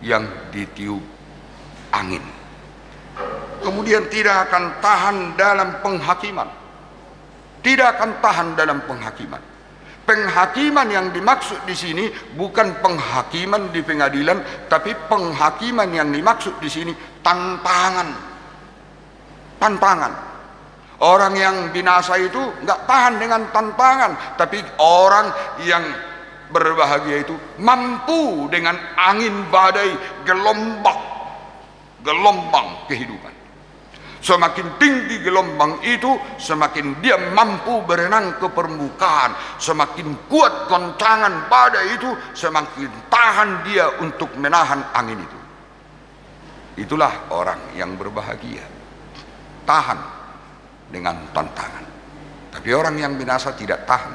Speaker 5: yang ditiup angin. Kemudian tidak akan tahan dalam penghakiman. Tidak akan tahan dalam penghakiman. Penghakiman yang dimaksud di sini bukan penghakiman di pengadilan, tapi penghakiman yang dimaksud di sini tantangan. Tantangan. Orang yang binasa itu nggak tahan dengan tantangan, tapi orang yang berbahagia itu mampu dengan angin badai, gelombang kehidupan. Semakin tinggi gelombang itu, semakin dia mampu berenang ke permukaan. Semakin kuat goncangan badai itu, semakin tahan dia untuk menahan angin itu. Itulah orang yang berbahagia, tahan dengan tantangan. Tapi orang yang binasa tidak tahan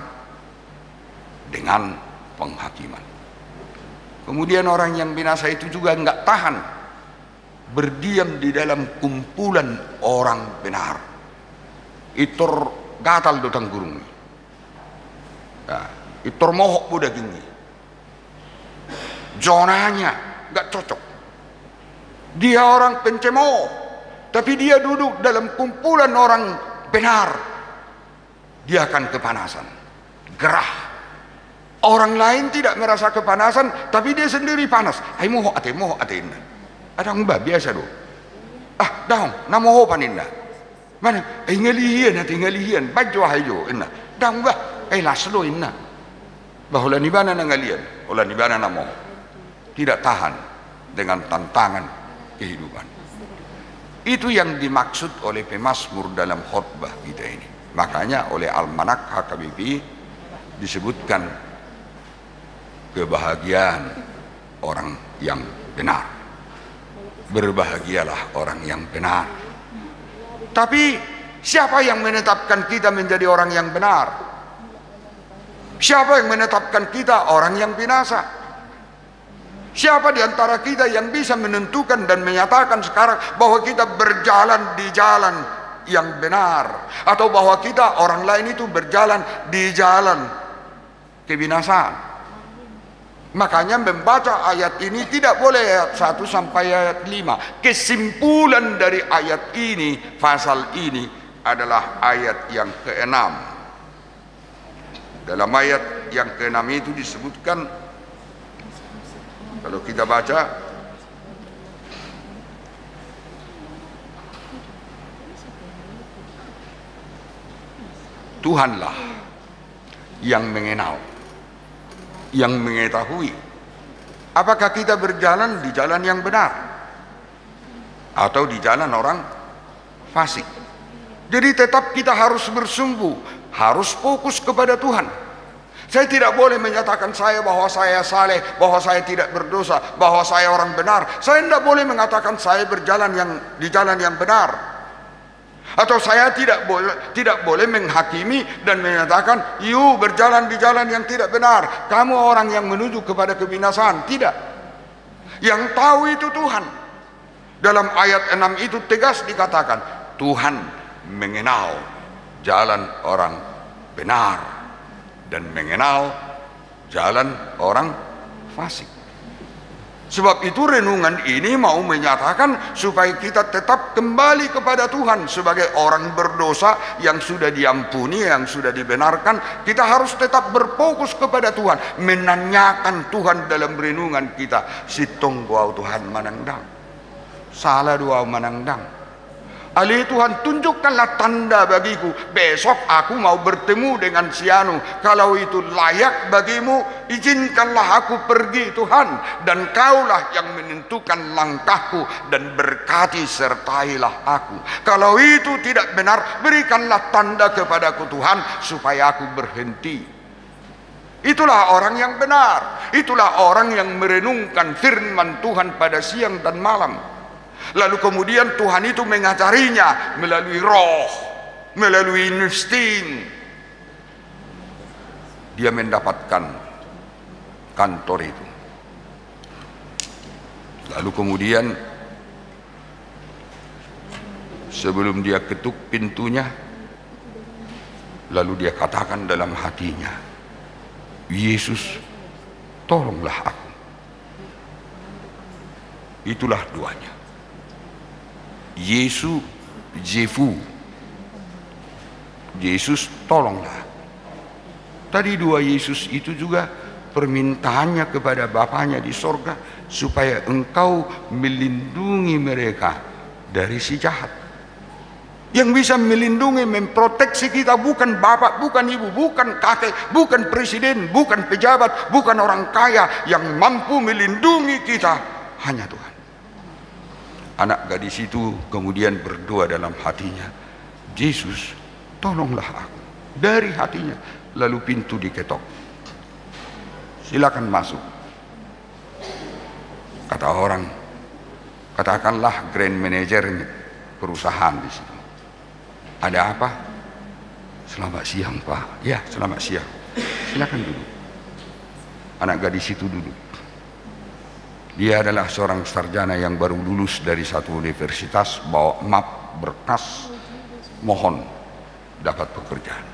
Speaker 5: dengan penghakiman. Kemudian orang yang binasa itu juga enggak tahan berdiam di dalam kumpulan orang benar. Itor gatal dotang gurung. Nah, itor mohok budak ini. Zonanya enggak cocok. Dia orang pencemooh, tapi dia duduk dalam kumpulan orang benar, dia akan kepanasan, gerah. Orang lain tidak merasa kepanasan, tapi dia sendiri panas. Ay moho ate inna. Ada mbak biasa do. Daong, namoho paninna. Mana? Ay ngalihian. Bajo hayo inna. Daong ba? Ay laslo inna. Bahula nibana na ngalian, ola nibana namoho. Tidak tahan dengan tantangan kehidupan. Itu yang dimaksud oleh pemazmur dalam khotbah kita ini. Makanya oleh Almanak HKBP disebutkan kebahagiaan orang yang benar. Berbahagialah orang yang benar. Tapi siapa yang menetapkan kita menjadi orang yang benar? Siapa yang menetapkan kita orang yang binasa? Siapa di antara kita yang bisa menentukan dan menyatakan sekarang bahwa kita berjalan di jalan yang benar, atau bahwa kita orang lain itu berjalan di jalan kebinasaan? Makanya membaca ayat ini tidak boleh ayat 1 sampai ayat 5. Kesimpulan dari ayat ini, pasal ini adalah ayat yang ke-6. Dalam ayat yang ke-6 itu disebutkan, kalau kita baca, Tuhanlah yang mengenal, yang mengetahui apakah kita berjalan di jalan yang benar atau di jalan orang fasik. Jadi tetap kita harus bersungguh, harus fokus kepada Tuhan. Saya tidak boleh menyatakan bahwa saya saleh, bahwa saya tidak berdosa, bahwa saya orang benar. Saya tidak boleh mengatakan saya berjalan di jalan yang benar. Atau saya tidak boleh menghakimi dan menyatakan, "You berjalan di jalan yang tidak benar. Kamu orang yang menuju kepada kebinasaan." Tidak. Yang tahu itu Tuhan. Dalam ayat 6 itu tegas dikatakan, Tuhan mengenal jalan orang benar dan mengenal jalan orang fasik. Sebab itu renungan ini mau menyatakan supaya kita tetap kembali kepada Tuhan sebagai orang berdosa yang sudah diampuni, yang sudah dibenarkan. Kita harus tetap berfokus kepada Tuhan, menanyakan Tuhan dalam renungan kita. Sitong doa Tuhan manangdang, salah doa manangdang. Ali Tuhan, tunjukkanlah tanda bagiku. Besok aku mau bertemu dengan si anu. Kalau itu layak bagimu, izinkanlah aku pergi Tuhan. Dan kaulah yang menentukan langkahku dan berkati sertailah aku. Kalau itu tidak benar, berikanlah tanda kepadaku Tuhan supaya aku berhenti. Itulah orang yang benar. Itulah orang yang merenungkan firman Tuhan pada siang dan malam. Lalu kemudian Tuhan itu mengajarinya melalui roh, melalui insting. Dia mendapatkan kantor itu. Lalu kemudian sebelum dia ketuk pintunya, lalu dia katakan dalam hatinya, "Yesus, tolonglah aku." Itulah doanya. Yesus, Yesus tolonglah. Tadi dua Yesus itu juga permintaannya kepada Bapaknya di sorga supaya engkau melindungi mereka dari si jahat. Yang bisa melindungi, memproteksi kita bukan bapak, bukan ibu, bukan kakek, bukan presiden, bukan pejabat, bukan orang kaya. Yang mampu melindungi kita hanya Tuhan. Anak gadis itu kemudian berdoa dalam hatinya, "Yesus, tolonglah aku." Dari hatinya. Lalu pintu diketok. "Silakan masuk." Kata orang, katakanlah grand manager perusahaan di situ. "Ada apa?" "Selamat siang, Pak." "Ya, selamat siang. Silakan duduk." Anak gadis itu duduk. Dia adalah seorang sarjana yang baru lulus dari satu universitas, bawa map berkas, mohon dapat pekerjaan.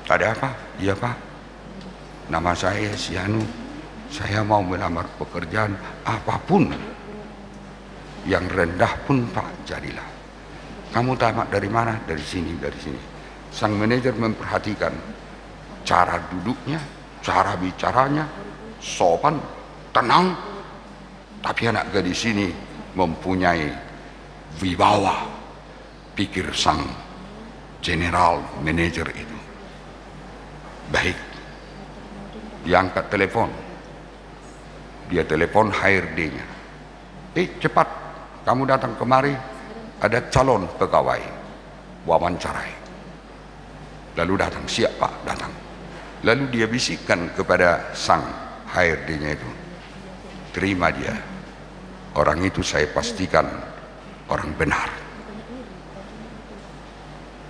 Speaker 5: "Ada apa?" "Iya Pak, nama saya si anu, saya mau melamar pekerjaan apapun." Yang rendah pun Pak jadilah. Kamu tamat dari mana? Dari sini, dari sini. Sang manajer memperhatikan cara duduknya, cara bicaranya, sopan, tenang. Tapi anak gadis ini mempunyai wibawa, pikir sang general manager itu. Baik, diangkat telepon. Dia telepon HRD-nya. Cepat, kamu datang kemari, ada calon pegawai, wawancarai. Lalu datang, siap Pak, datang. Lalu dia bisikkan kepada sang HRD-nya itu, terima dia. Orang itu saya pastikan orang benar.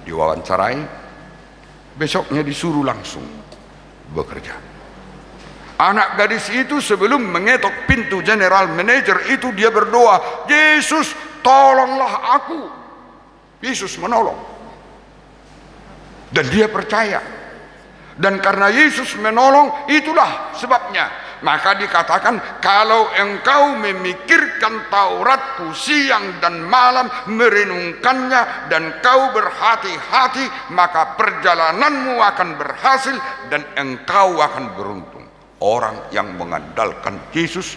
Speaker 5: Diwawancarai, besoknya disuruh langsung bekerja. Anak gadis itu sebelum mengetok pintu general manager itu dia berdoa, Yesus tolonglah aku. Yesus menolong. Dan dia percaya. Dan karena Yesus menolong, itulah sebabnya. Maka dikatakan, kalau engkau memikirkan Tauratku siang dan malam, merenungkannya, dan kau berhati-hati, maka perjalananmu akan berhasil, dan engkau akan beruntung. Orang yang mengandalkan Yesus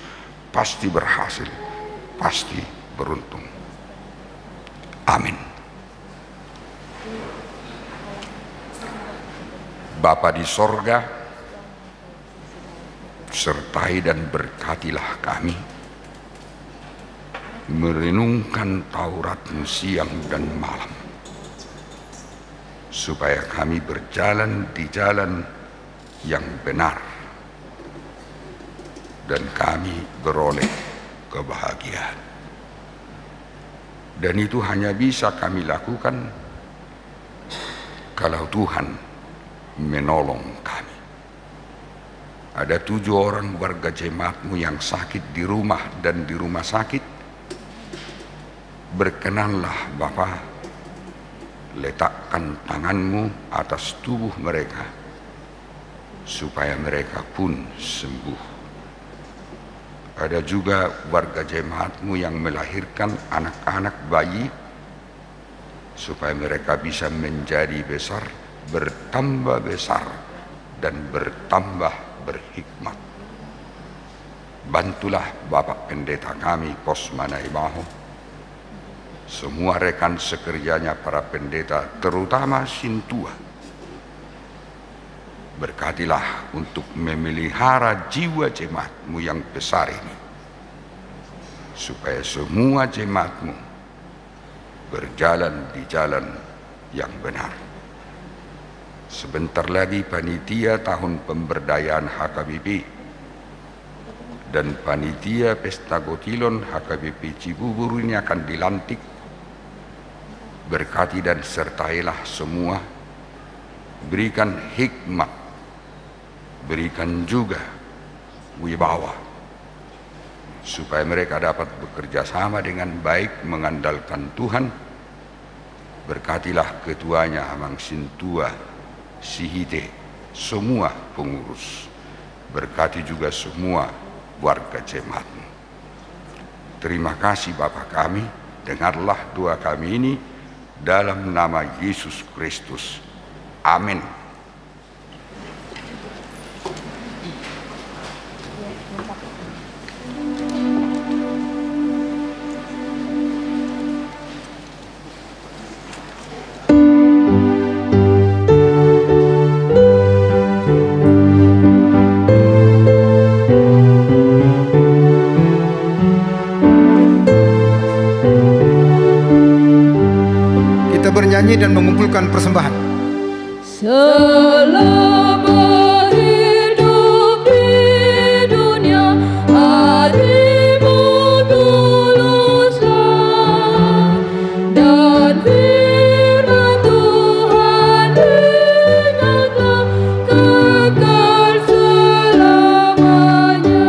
Speaker 5: pasti berhasil, pasti beruntung. Amin. Bapa di sorga, sertai dan berkatilah kami merenungkan Taurat-Mu siang dan malam, supaya kami berjalan di jalan yang benar dan kami beroleh kebahagiaan. Dan itu hanya bisa kami lakukan kalau Tuhan menolong kami. Ada 7 orang warga jemaat-Mu yang sakit di rumah dan di rumah sakit. Berkenanlah Bapa, letakkan tangan-Mu atas tubuh mereka, supaya mereka pun sembuh. Ada juga warga jemaat-Mu yang melahirkan anak-anak bayi, supaya mereka bisa menjadi besar, bertambah besar, dan bertambah berhikmat. Bantulah Bapak Pendeta kami, Kosma Naibaho, semua rekan sekerjanya para pendeta, terutama Sintua. Berkatilah untuk memelihara jiwa jemaat-Mu yang besar ini, supaya semua jemaat-Mu berjalan di jalan yang benar. Sebentar lagi panitia tahun pemberdayaan HKBP dan panitia pesta Gotilon HKBP Cibubur ini akan dilantik. Berkati dan sertailah semua, berikan hikmat, berikan juga wibawa, supaya mereka dapat bekerja sama dengan baik, mengandalkan Tuhan. Berkatilah ketuanya Amang Sintua, Sihite, semua pengurus. Berkati juga semua warga jemaat-Mu. Terima kasih Bapa kami, dengarlah doa kami ini dalam nama Yesus Kristus. Amin.
Speaker 6: Bernyanyi dan mengumpulkan persembahan.
Speaker 3: Selama hidup di dunia, hatimu tuluslah, dan firman Tuhan ingatlah kekal selamanya.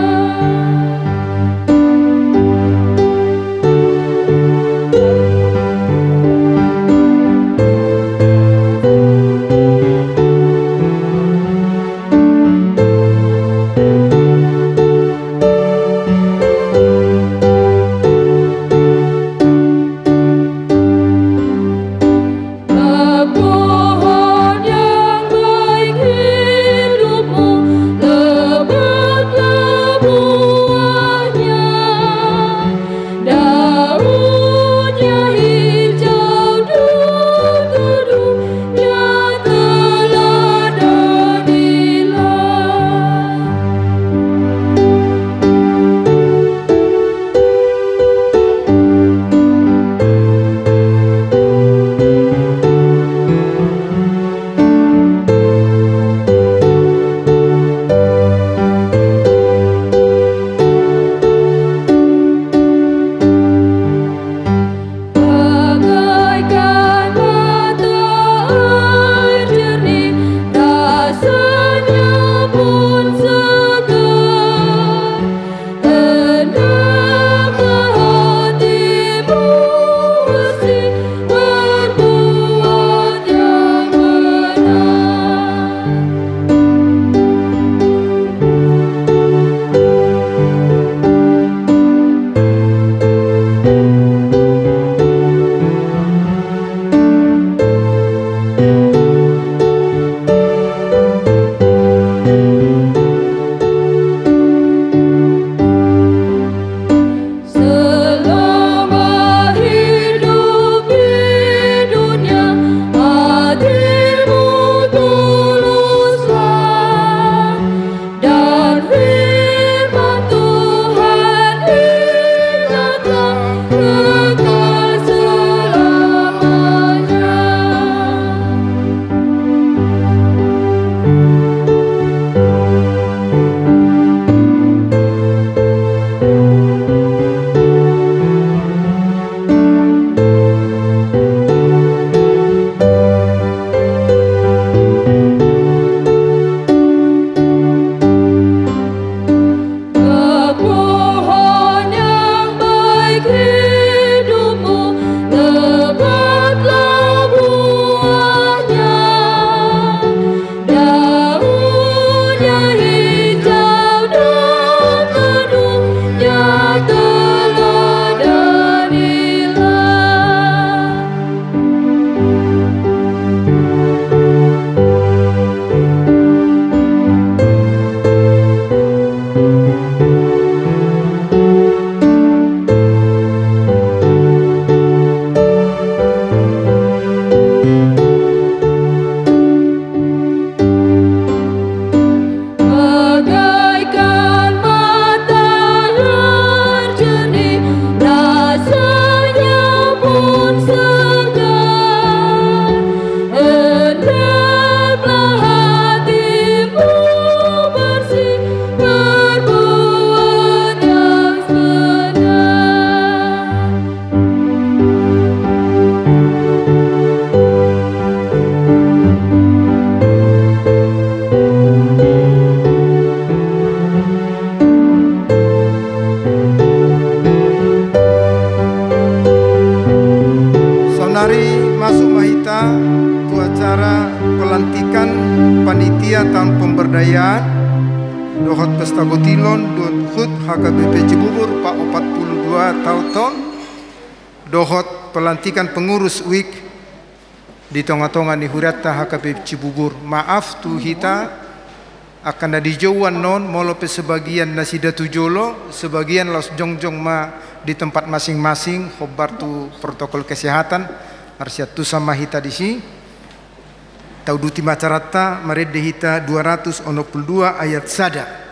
Speaker 6: Sonari masuk Mahita untuk acara pelantikan panitia tahun pemberdayaan Dohot Pesta Gotilon Hut HKBP Cibubur Pak 42 tahun Dohot pelantikan pengurus WIK di tengah-tengah ni hurata HKBP Cibubur. Maaf tu hita akan ada jauhan non molope sebagian nasida tujolo sebagian los jongjong ma di tempat masing-masing khobar tu protokol kesehatan arsiat tu sama hita di si tau duti macarata marede hita 262 ayat sada.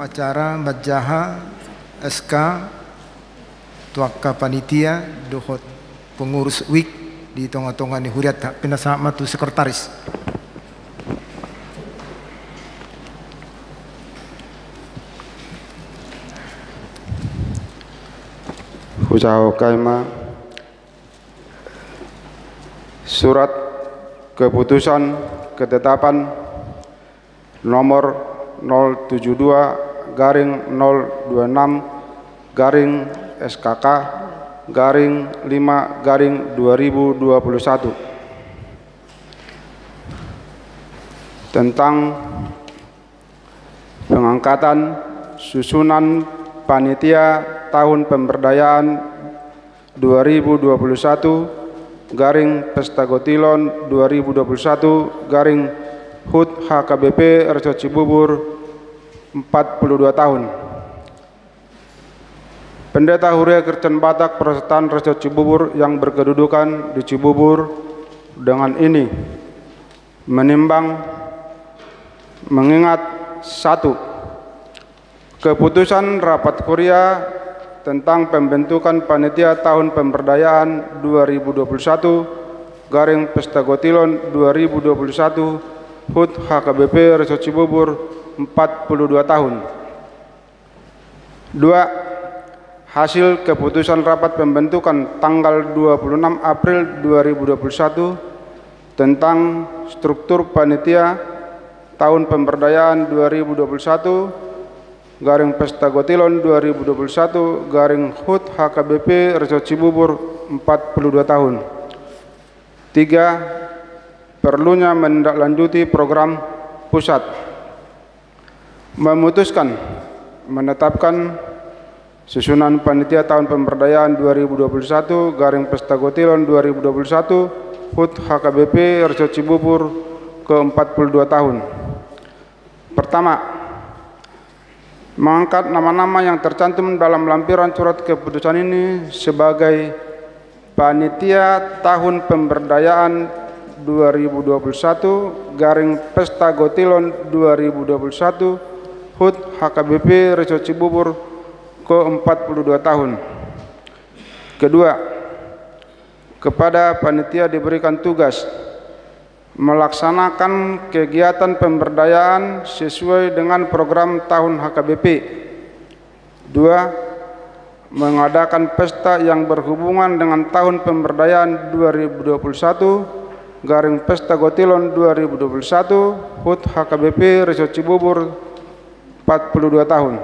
Speaker 6: Acara Bajaha SK Tuaka Panitia Dohot pengurus WIK di tengah-tengah ni huriat penasama tu sekretaris.
Speaker 7: Usaha kaima surat keputusan ketetapan nomor 072/026/SKK/5/2021 tentang pengangkatan susunan panitia tahun pemberdayaan 2021 Pesta Gotilon 2021 HUT HKBP RC Cibubur 42 tahun. Pendeta Huria Kristen Batak Persekutuan RC Cibubur yang berkedudukan di Cibubur dengan ini menimbang mengingat 1. Keputusan Rapat Kuria tentang pembentukan panitia tahun pemberdayaan 2021 Pesta Gotilon 2021 HUT HKBP RC Cibubur 42 tahun. 2. Hasil keputusan rapat pembentukan tanggal 26 April 2021 tentang struktur panitia tahun pemberdayaan 2021 Pesta Gotilon 2021 HUT HKBP RC Cibubur 42 tahun. 3. Perlunya menindaklanjuti program pusat memutuskan menetapkan susunan panitia tahun pemberdayaan 2021 Pesta Gotilon 2021 HUT HKBP RC Cibubur ke-42 tahun. Pertama, mengangkat nama-nama yang tercantum dalam lampiran surat keputusan ini sebagai panitia tahun pemberdayaan 2021 Pesta Gotilon 2021 HUT HKBP RC Cibubur ke-42 tahun. Kedua, kepada panitia diberikan tugas melaksanakan kegiatan pemberdayaan sesuai dengan program tahun HKBP. 2. Mengadakan pesta yang berhubungan dengan tahun pemberdayaan 2021 Pesta Gotilon 2021 HUT HKBP RC Cibubur 42 tahun.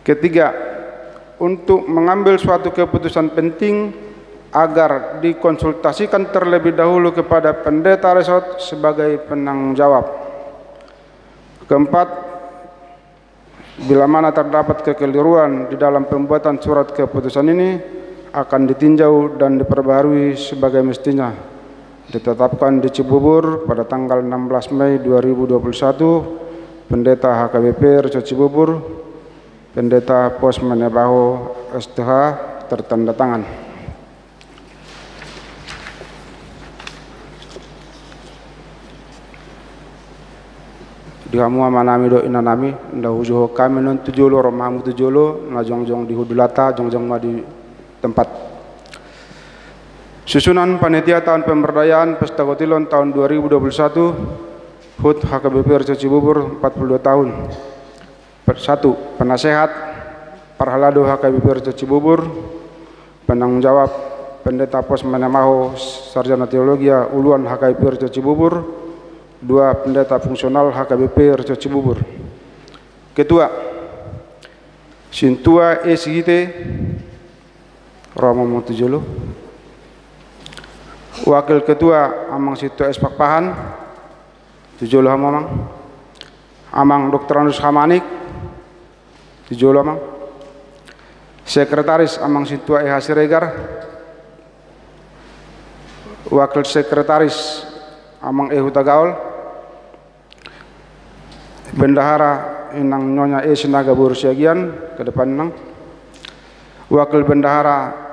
Speaker 7: Ketiga, untuk mengambil suatu keputusan penting agar dikonsultasikan terlebih dahulu kepada pendeta resort sebagai penanggung jawab. Keempat, bila mana terdapat kekeliruan di dalam pembuatan surat keputusan ini akan ditinjau dan diperbaharui sebagai mestinya. Ditetapkan di Cibubur pada tanggal 16 Mei 2021, Pendeta HKBP Reco Cibubur, Pendeta Pos Menebaho STH tertanda tangan. Dihamua manami do inanami nda hujuho kami non tujolo romamu tujolo na jongjong di hudulata jongjong ma di tempat. Susunan panitia tahun pemberdayaan Pesta Kotilon tahun 2021 HUT HKBP Reco Cibubur 42 tahun. 1. Penasehat Parhalado HKBP Reco Cibubur. Penanggung jawab Pendeta Pos Menemaho Sarjana Teologia Uluan HKBP Reco Cibubur. 2. Pendeta fungsional HKBP Reco Cibubur. Ketua Sintua Sigite Romo Motujolo. Wakil Ketua Amang Situa Pakpahan Tujolo Hamamang. Amang Dr. Anus Hamanik Tujolo Amang. Sekretaris Amang Situa Siregar. Wakil Sekretaris Amang Huta Gaul. Bendahara Inang Nyonya Sinaga Borusiagian ke depan nang. Wakil Bendahara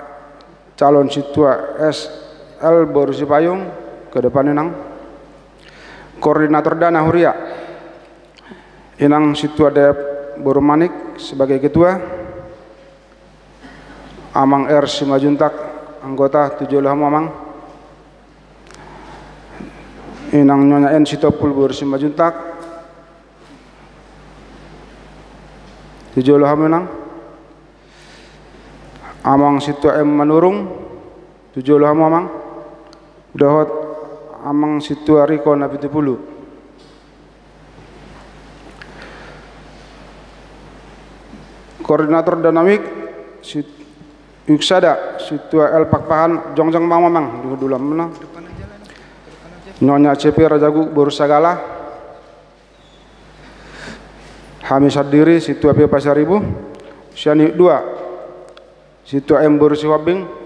Speaker 7: calon Situa SL Borusi Payung ke depan nang. Koordinator Dana Huria Inang Situa Dep Borumanik sebagai ketua. Amang R Simajuntak anggota 7 Hamamang. Inang Nyonya N Sitopul Borusi Majuntak 7 Hamenang. Amang Situa M Manurung 7 Hamamang. Dahot Amang Situa Riko Napitipulu. Koordinator Dinamik Yuksada Situa L Pakpahan Jongjong Mamamang di Dulam menang. Nyonya CP Rajagu Borusagala. Hamis Hadiri Situa P Pasaribu. Syani 2 Situa M Borusi Wabing.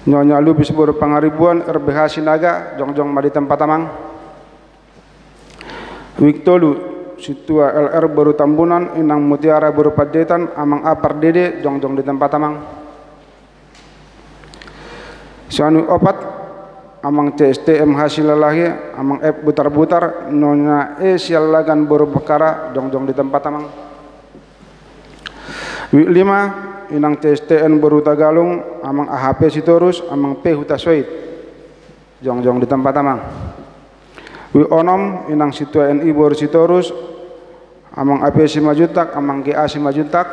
Speaker 7: Nyonya Lubis Boru Pangaribuan RBH Sinaga Jongjong Madi Tempat Amang. Wiktolu Situa LR Boru Tambunan Inang Mutiara Boru Padetan Amang Apar Dede Jongjong di Tempat Amang. Syani 4 Amang CST MH Silalahi Amang F Butar-Butar Nyonya Sialagan Boru Bekara Jongjong di Tempat Amang. Wik 5 Inang CSTN Boru Tagalung Amang AHP Sitorus Amang P Huta Soit Jongjong di Tempat Amang. Wik 6 Inang Situa NI Boru Sitorus Amang AP Simajuntak Amang GA Simajuntak.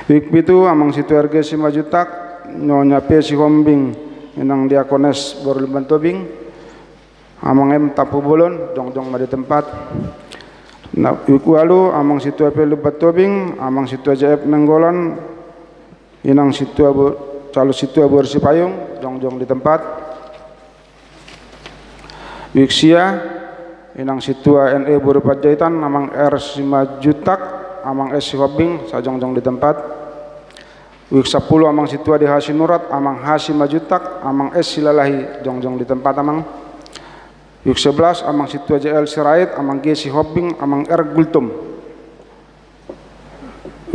Speaker 7: Wik 7 Amang Situa RG Simajuntak Nyonya P Sihombing Inang Diakones Boru Limbantobing. Amang M Tapu Bolon Jongjong Madi Tempat. Wikualu Amang Situa P Limbantobing Amang Situa JF Nenggolan Inang Situa Calu Situa Borusi Payung Jongjong di Tempat. Wiksia Inang Situa NE Boru Pajaitan Amang R Simajutak Amang S Sihobing Sajongjong di Tempat. Wik 10 Amang Situa di Hasi Nurat Amang Hasi Majutak Amang S Silalahi Jongjong di Tempat Amang. Wik 11 Amang Situa JL Sirait Amang G Sihobing Amang R Gultum.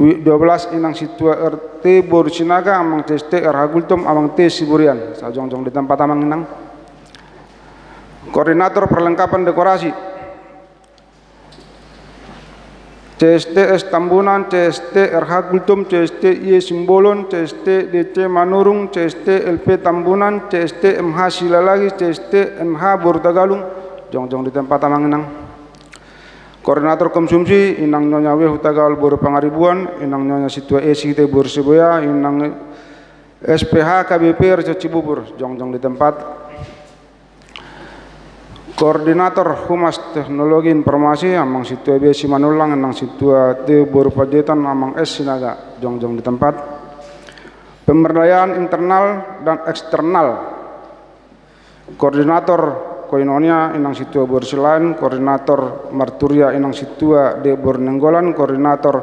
Speaker 7: Wik 12 Inang Situa RT Boru Sinaga Amang TST RH Gultum Amang T Siburian Sajongjong di Tempat Amang Inang. Koordinator perlengkapan dekorasi CST Tambunan, CST RH Gultum, CST I Simbolon, CST DC Manurung, CST LP Tambunan, CST MH Silalagi, CST MH Boru Tagalung Jongjong di Tempat Amang Inang. Koordinator konsumsi Inang Nyonya W Huta Gaul Boru Pangaribuan, Inang Nyonya Situa Site Boru Siboya, Inang SPH KBP Reco Cibubur Jongjong di Tempat. Koordinator Humas Teknologi Informasi amang situa B Simanulang enang situa D Borupadetan amang S Sinaga jongjong di tempat. Pemberdayaan internal dan eksternal. Koordinator Koinonia inang situa Borsilain, koordinator Marturia inang situa D Bornenggolan, koordinator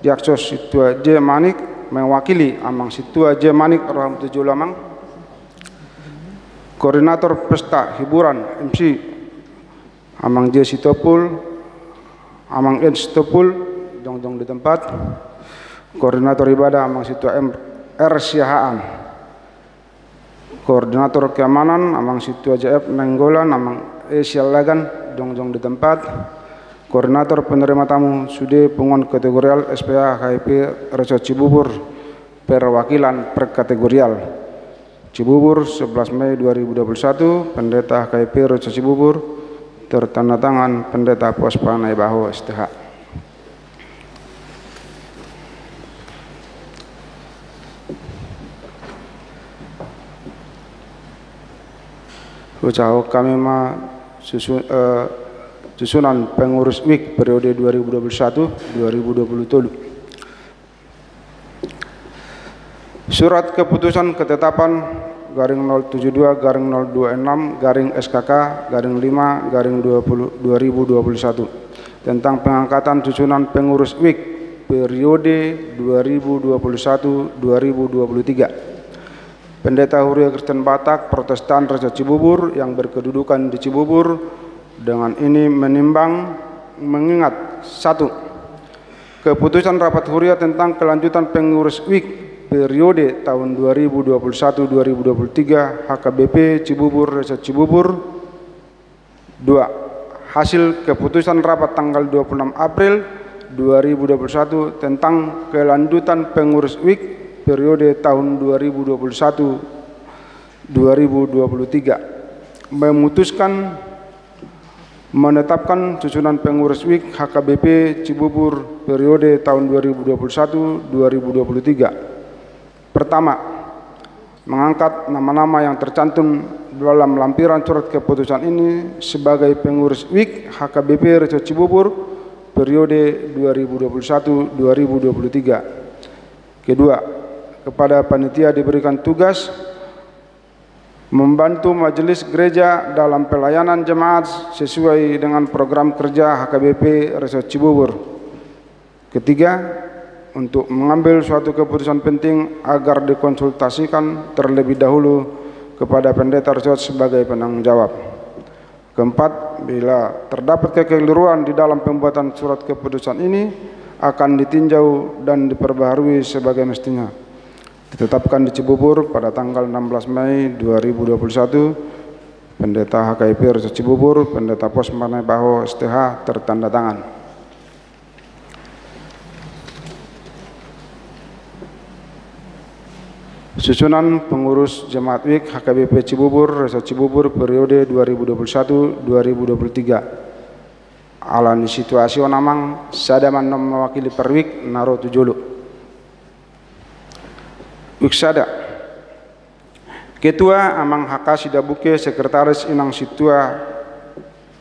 Speaker 7: Diaksos situa J Manik mewakili amang situa J Manik Rahmatullahi Lamang. Koordinator Pesta Hiburan MC amang J Sitopul, amang N Sitopul jongjong di tempat. Koordinator Ibadah amang situa M R Siahaan. Koordinator Keamanan amang situa JF Nenggolan amang E Sialagan jongjong di tempat. Koordinator Penerima Tamu Sude Pungon Kategorial SPA HIP Reso Cibubur Perwakilan Perkategorial Cibubur 11 Mei 2021. Pendeta KIP Reso Cibubur tertanda tangan Pendeta Pos Panai Baho STH. Ucaho kami susunan pengurus WIK periode 2021-2027. Surat keputusan ketetapan garing 072 garing 026 garing SKK garing 5 garing 2021 tentang pengangkatan susunan pengurus WIK periode 2021-2023. Pendeta Huria Kristen Batak Protestan Reso Cibubur yang berkedudukan di Cibubur dengan ini menimbang mengingat 1. Keputusan Rapat Huria tentang kelanjutan pengurus WIK periode tahun 2021-2023 HKBP Cibubur Reso Cibubur. 2. Hasil keputusan rapat tanggal 26 April 2021 tentang kelanjutan pengurus WIK periode tahun 2021-2023 memutuskan menetapkan susunan pengurus WIK HKBP Cibubur periode tahun 2021-2023. Pertama, mengangkat nama-nama yang tercantum dalam lampiran surat keputusan ini sebagai pengurus WIK HKBP Reso Cibubur periode 2021-2023. Kedua, kepada panitia diberikan tugas membantu majelis gereja dalam pelayanan jemaat sesuai dengan program kerja HKBP Reso Cibubur. Ketiga, untuk mengambil suatu keputusan penting agar dikonsultasikan terlebih dahulu kepada pendeta Reso sebagai penanggung jawab. Keempat, bila terdapat kekeliruan di dalam pembuatan surat keputusan ini akan ditinjau dan diperbaharui sebagai mestinya. Ditetapkan di Cibubur pada tanggal 16 Mei 2021. Pendeta HKIP Reso Cibubur, Pendeta Pos Panai Baho STH tertanda tangan. Susunan pengurus Jemaat WIK HKBP Cibubur Reso Cibubur periode 2021-2023. Alani situasi onamang sadaman mewakili perwik naro tujulu. Wiksada Ketua Amang Haka Sidabuke Sekretaris Inang Situa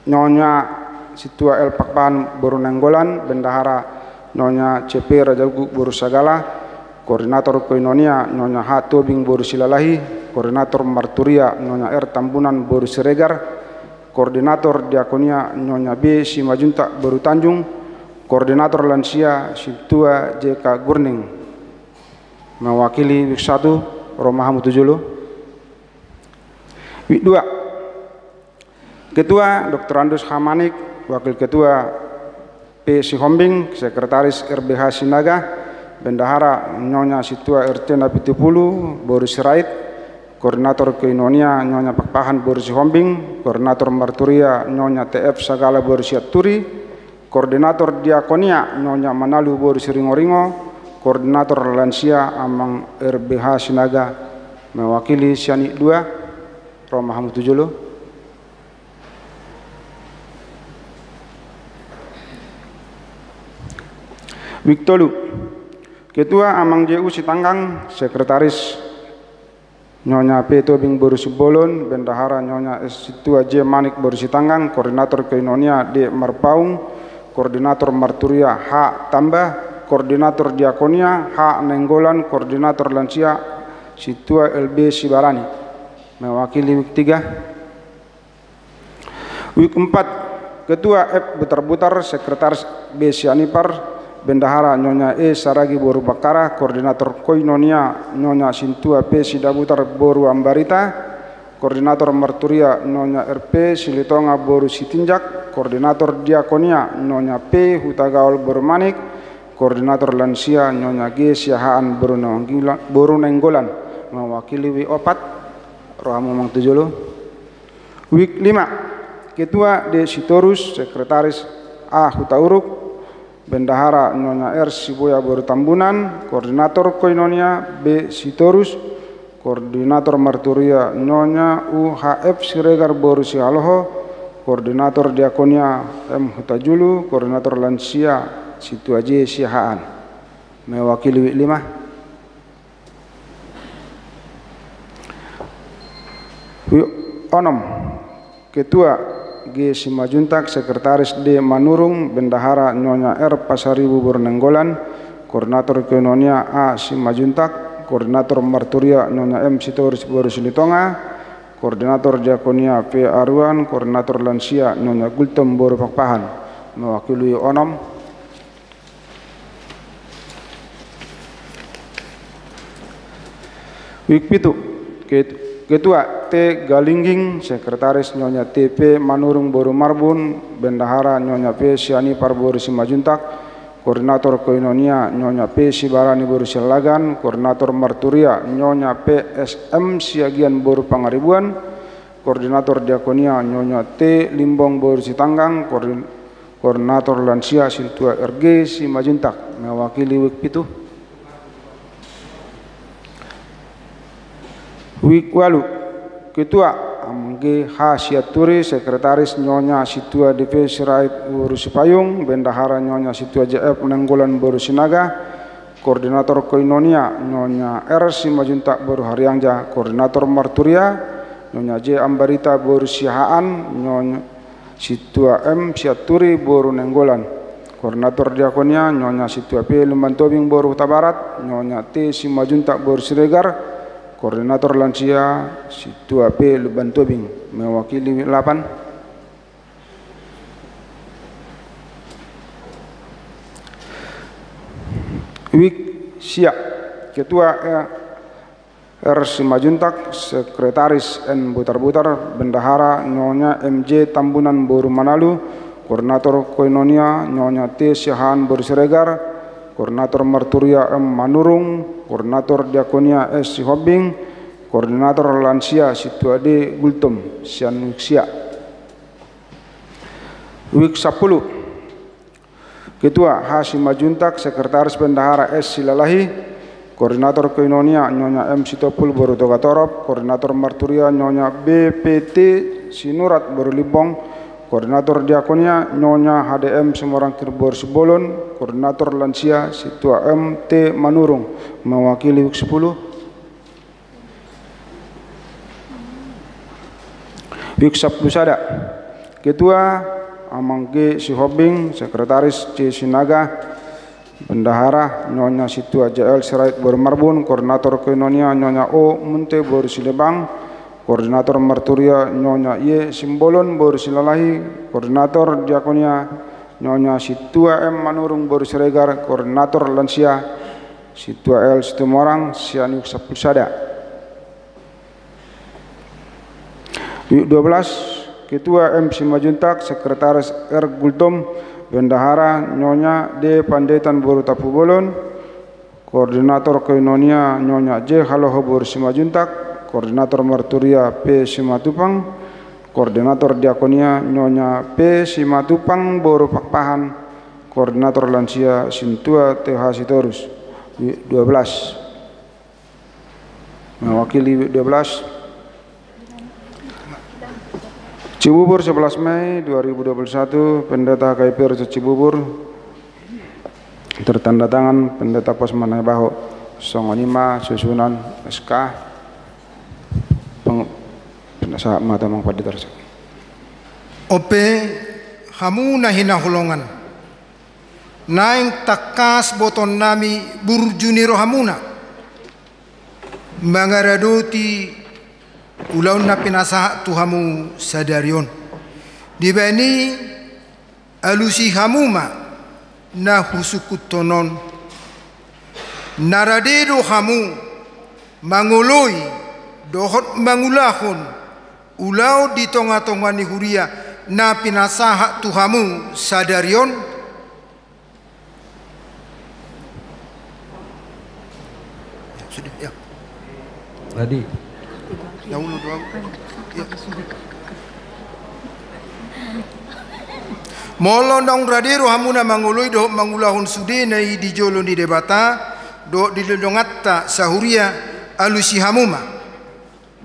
Speaker 7: Nyonya Situa El Pakpan Borunenggolan, Bendahara Nyonya CP Rajaguk Borusagala, Koordinator Koinonia Nyonya H Tobing Borusilalahi, Koordinator Marturia Nyonya R Tambunan Borusiregar, Koordinator Diakonia Nyonya B Simajunta Borutanjung, Koordinator Lansia Situa JK Gurning. Mewakili WIK 1 Romahamu Tujulu. WIK 2 Ketua Dr. Andus Hamanik, Wakil Ketua P. Sihombing, Sekretaris RBH Sinaga, Bendahara Nyonya Situa RT Napitupulu Boris Sirait, Koordinator Koinonia Nyonya Pakpahan Boris Sihombing, Koordinator Marturia Nyonya TF Sagala Boris Siaturi, Koordinator Diakonia Nyonya Manalu Boris Ringo-Ringo, Koordinator Lansia Amang RBH Sinaga, mewakili Siani 2 Romahamu Tujulu. WIK 3 Ketua Amang JU Sitanggang, Sekretaris Nyonya P. Tobing Boru Sibolon, Bendahara Nyonya S. Situa J. Manik Boru Sitanggang, Koordinator Koinonia D. Marpaung, Koordinator Marturia H. Tambah, Koordinator Diakonia H. Nenggolan, Koordinator Lansia Situa LB Sibarani. Mewakili week 3. Week 4, Ketua F. Butar-Butar, Sekretaris B. Sianipar, Bendahara Nyonya E. Saragi Boru Bakara, Koordinator Koinonia Nyonya Sintua P. Sidabutar Boru Ambarita, Koordinator Marturia Nyonya RP Silitonga Boru Sitinjak, Koordinator Diakonia Nyonya P. Hutagaol Boru Manik, Koordinator Lansia Nyonya G. Siahaan Boru Nenggolan. Mewakili week 4, Rohamu Mangtujolo. Week 5, Ketua D. Sitorus, Sekretaris A. Hutauruk, Bendahara Nyonya R. Siboya Boru Tambunan, Koordinator Koinonia B. Sitorus, Koordinator Marturia Nyonya UHF Siregar Boru Sihaloho, Koordinator Diakonia M. Hutajulu, Koordinator Lansia Situa J. Sihaan. Mewakili week 5. Week 6, Ketua G. Simajuntak, Sekretaris D. Manurung, Bendahara Nyonya R. Pasaribu Bornenggolan, Koordinator Koinonia A. Simajuntak, Koordinator Marturia Nyonya M. Sitorus Boru Silitonga, Koordinator Diakonia P. Aruan, Koordinator Lansia Nyonya Gultom Boru Pakpahan. Mewakili Onom. Week 7, Ketua T. Galingging, Sekretaris Nyonya TP Manurung Boru Marbun, Bendahara Nyonya P. Sianipar Boru Simajuntak, Koordinator Koinonia Nyonya P. Sibarani Boru Silagan, Koordinator Marturia Nyonya P. SM Siagian Boru Pangaribuan, Koordinator Diakonia Nyonya T. Limbong Boru Sitanggang, Koordinator Lansia Sintua RG Simajuntak. Mewakili week 7. Week 8, Ketua Amge H. Siaturi, Sekretaris Nyonya Situa DP Sirait Boru Sipayung, Bendahara Nyonya Situa JF Nenggolan Boru Sinaga, Koordinator Koinonia Nyonya R. Simajuntak Boru Haryangja, Koordinator Marturia Nyonya J. Ambarita Boru Sihaan, Nyonya Situa M. Siaturi Boru Nenggolan, Koordinator Diakonia Nyonya Situa P. Lumbantobing Boru Huta Barat, Nyonya T. Simajuntak Boru Siregar, Koordinator Lansia Situa P. Lubantobing. Mewakili 8. Week Siak, Ketua R. Simajuntak, Sekretaris N. Butar-Butar, Bendahara Nyonya MJ Tambunan Boru Manalu, Koordinator Koinonia Nyonya T. Siahaan Boru Siregar, Koordinator Marturia M. Manurung, Koordinator Diakonia S. Sihobing, Koordinator Lansia Situa D. Gultom, Sian Week Siak. Week 10, Ketua H. Simajuntak, Sekretaris Bendahara S. Silalahi, Koordinator Koinonia Nyonya M. Sitopul Boru Togatorop, Koordinator Marturia Nyonya BPT Sinurat Boru Libong, Koordinator Diakonia Nyonya HDM Semorangkir Boru Sibolon, Koordinator Lansia Situa M. T. Manurung. Mewakili week 10. Week 10 Sada, Ketua Amang G. Sihobing, Sekretaris C. Sinaga, Bendahara Nyonya Situa JL Sirait Boru Marbun, Koordinator Koinonia Nyonya O. Munte Boru Silebang, Koordinator Marturia Nyonya Y. Simbolon Boru Silalahi, Koordinator Diakonia Nyonya Situa M. Manurung Boru Siregar, Koordinator Lansia Situa L. Situmorang, Sianuk Sapusada. Week 12, Ketua M. Simajuntak, Sekretaris R. Gultom, Bendahara Nyonya D. Pandetan Boru Tapubolon, Koordinator Koinonia Nyonya J. Haloho Boru Simajuntak, Koordinator Marturia P. Simatupang, Koordinator Diakonia Nyonya P. Simatupang Boru Pakpahan, Koordinator Lansia Sintua TH Sitorus. 12. Mewakili 12. Cibubur 11 Mei 2021, Pendeta KPR Cibubur, tertanda tangan Pendeta Pos Manai Baho, Songonima susunan SK nasa mata mang paditarso.
Speaker 6: Ope hamu na hinahulongan. Naing takas boton nami burjuniro hamuna. Mangaradoti ulaun na pinasa tuhamu sadarion. Dibani alusi hamuma na husukutonon. Naradedo hamu mangoloi dohot mangulahon ulau di tonga-tonga ni huria na pinasaha tuhamu sadarion. Sudah ya.
Speaker 8: Tadi.
Speaker 6: Dahulu doa. Ya. Molondong radero hamuna mangoloi dohot mangulahon sudenai di jolo di debata. Do dilondongatta sahuria alusi hamuma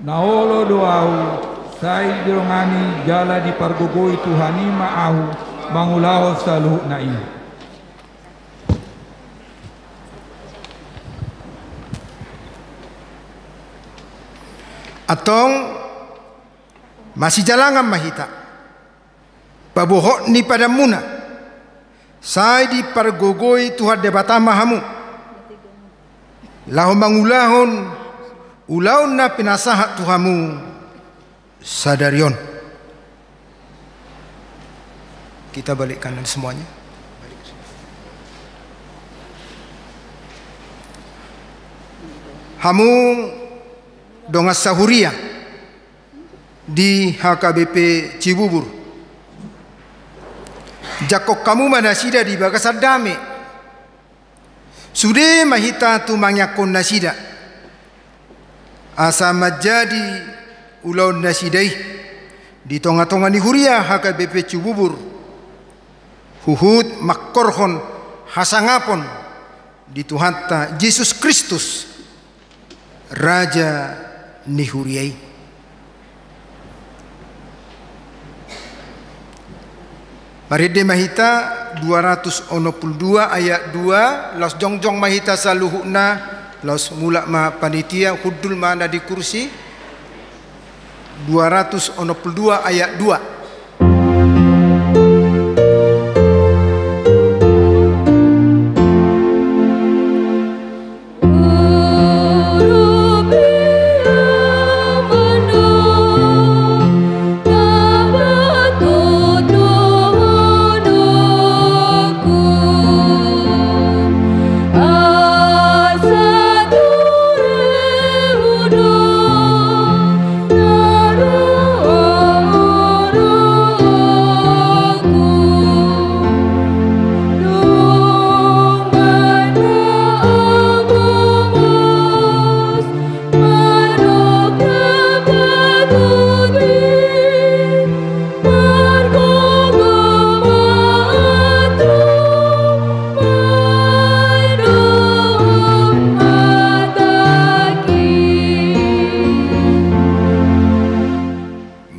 Speaker 8: Naolo doau sai dirongani jala di pargogoi Tuhani ma'ahu mangulaho saluh na'i.
Speaker 6: Atong masih jalangan mahita pabohok ni pada muna sai di pargogoi Tuhan debata mahamu lahu mangulahon ulaun na pinasahat tuhamu sadarion. Kita balik kanan semuanya. Hamu dongas sahuria di HKBP Cibubur. Jakok kamu manasida di Bagasar Dame. Sudah mahita tu manyakon nasida. Asa majadi ulaun nasidai di tonga-tonga ni huria HKBP Cibubur. Huhud makkorhon hasangapon di Tuhanta Yesus Kristus Raja ni huriai. Maride mahita 292 ayat 2 los jongjong mahita saluhuna los mulak ma panitia hudul mana di kursi 292 ayat 2.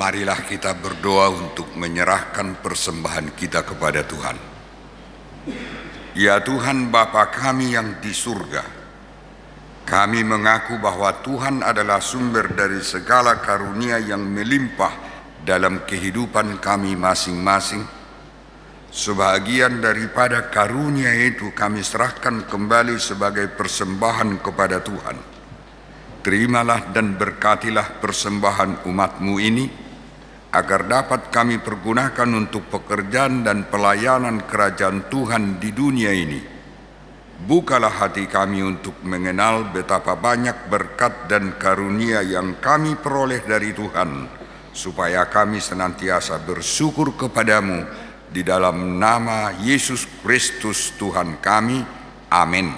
Speaker 5: Marilah kita berdoa untuk menyerahkan persembahan kita kepada Tuhan. Ya Tuhan Bapa kami yang di surga, kami mengaku bahwa Tuhan adalah sumber dari segala karunia yang melimpah dalam kehidupan kami masing-masing. Sebahagian daripada karunia itu kami serahkan kembali sebagai persembahan kepada Tuhan. Terimalah dan berkatilah persembahan umat-Mu ini, agar dapat kami pergunakan untuk pekerjaan dan pelayanan kerajaan Tuhan di dunia ini. Bukalah hati kami untuk mengenal betapa banyak berkat dan karunia yang kami peroleh dari Tuhan, supaya kami senantiasa bersyukur kepadamu di dalam nama Yesus Kristus Tuhan kami. Amin.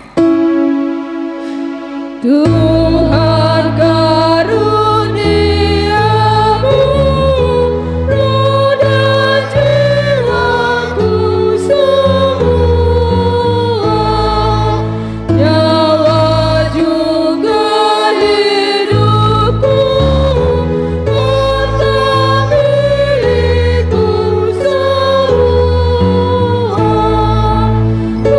Speaker 3: Tuhan karuniamu roh dan jiwaku semua, nyawa juga hidupku, harta milikku semua, ku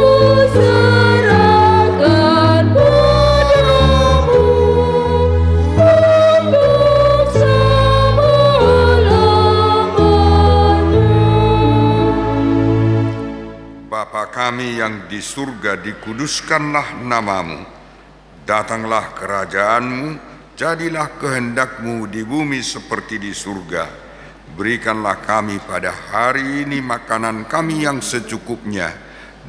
Speaker 3: serahkan padamu.
Speaker 5: kami yang di surga, dikuduskanlah namamu. Datanglah kerajaanmu, jadilah kehendakmu di bumi seperti di surga. Berikanlah kami pada hari ini makanan kami yang secukupnya,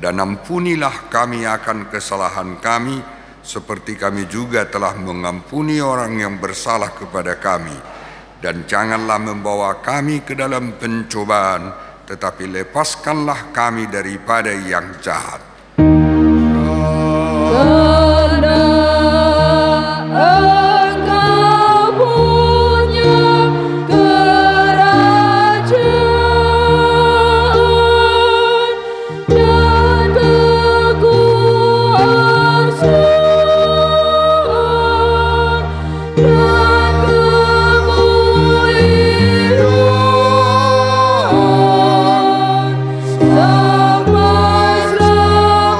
Speaker 5: dan ampunilah kami akan kesalahan kami, seperti kami juga telah mengampuni orang yang bersalah kepada kami. Dan janganlah membawa kami ke dalam pencobaan, tetapi lepaskanlah kami daripada yang jahat.
Speaker 3: Karena Engkau punya kerajaan dan kekuasaan dan kemuliaan sampai selama-lamanya.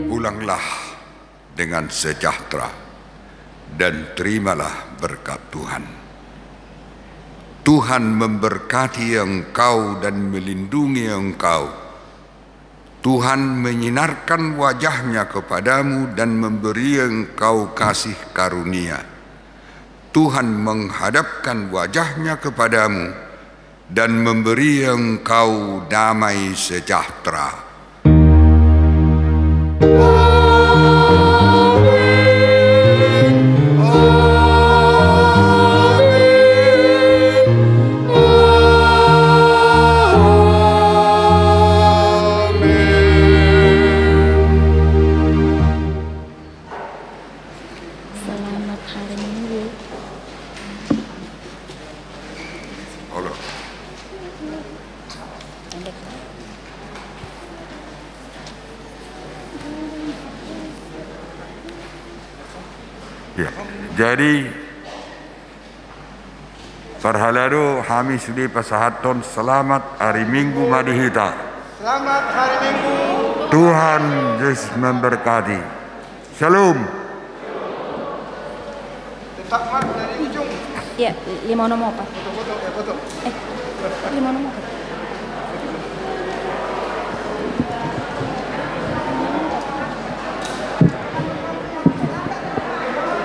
Speaker 5: Pulanglah dengan sejahtera dan terimalah berkat Tuhan. Tuhan memberkati engkau dan melindungi engkau. Tuhan menyinarkan wajahnya kepadamu dan memberi engkau kasih karunia. Tuhan menghadapkan wajahnya kepadamu dan memberi engkau damai sejahtera.
Speaker 2: Selamat hari Minggu.
Speaker 5: Halo. Ya, jadi Parhalado kami sudah pasahaton selamat hari Minggu madihita.
Speaker 6: Selamat hari Minggu.
Speaker 5: Tuhan Yesus memberkati. Shalom.
Speaker 6: Tetap mak dari ujung.
Speaker 2: Ya, 5 nomor apa?
Speaker 6: Foto-foto ya foto.
Speaker 2: 5 nomor apa?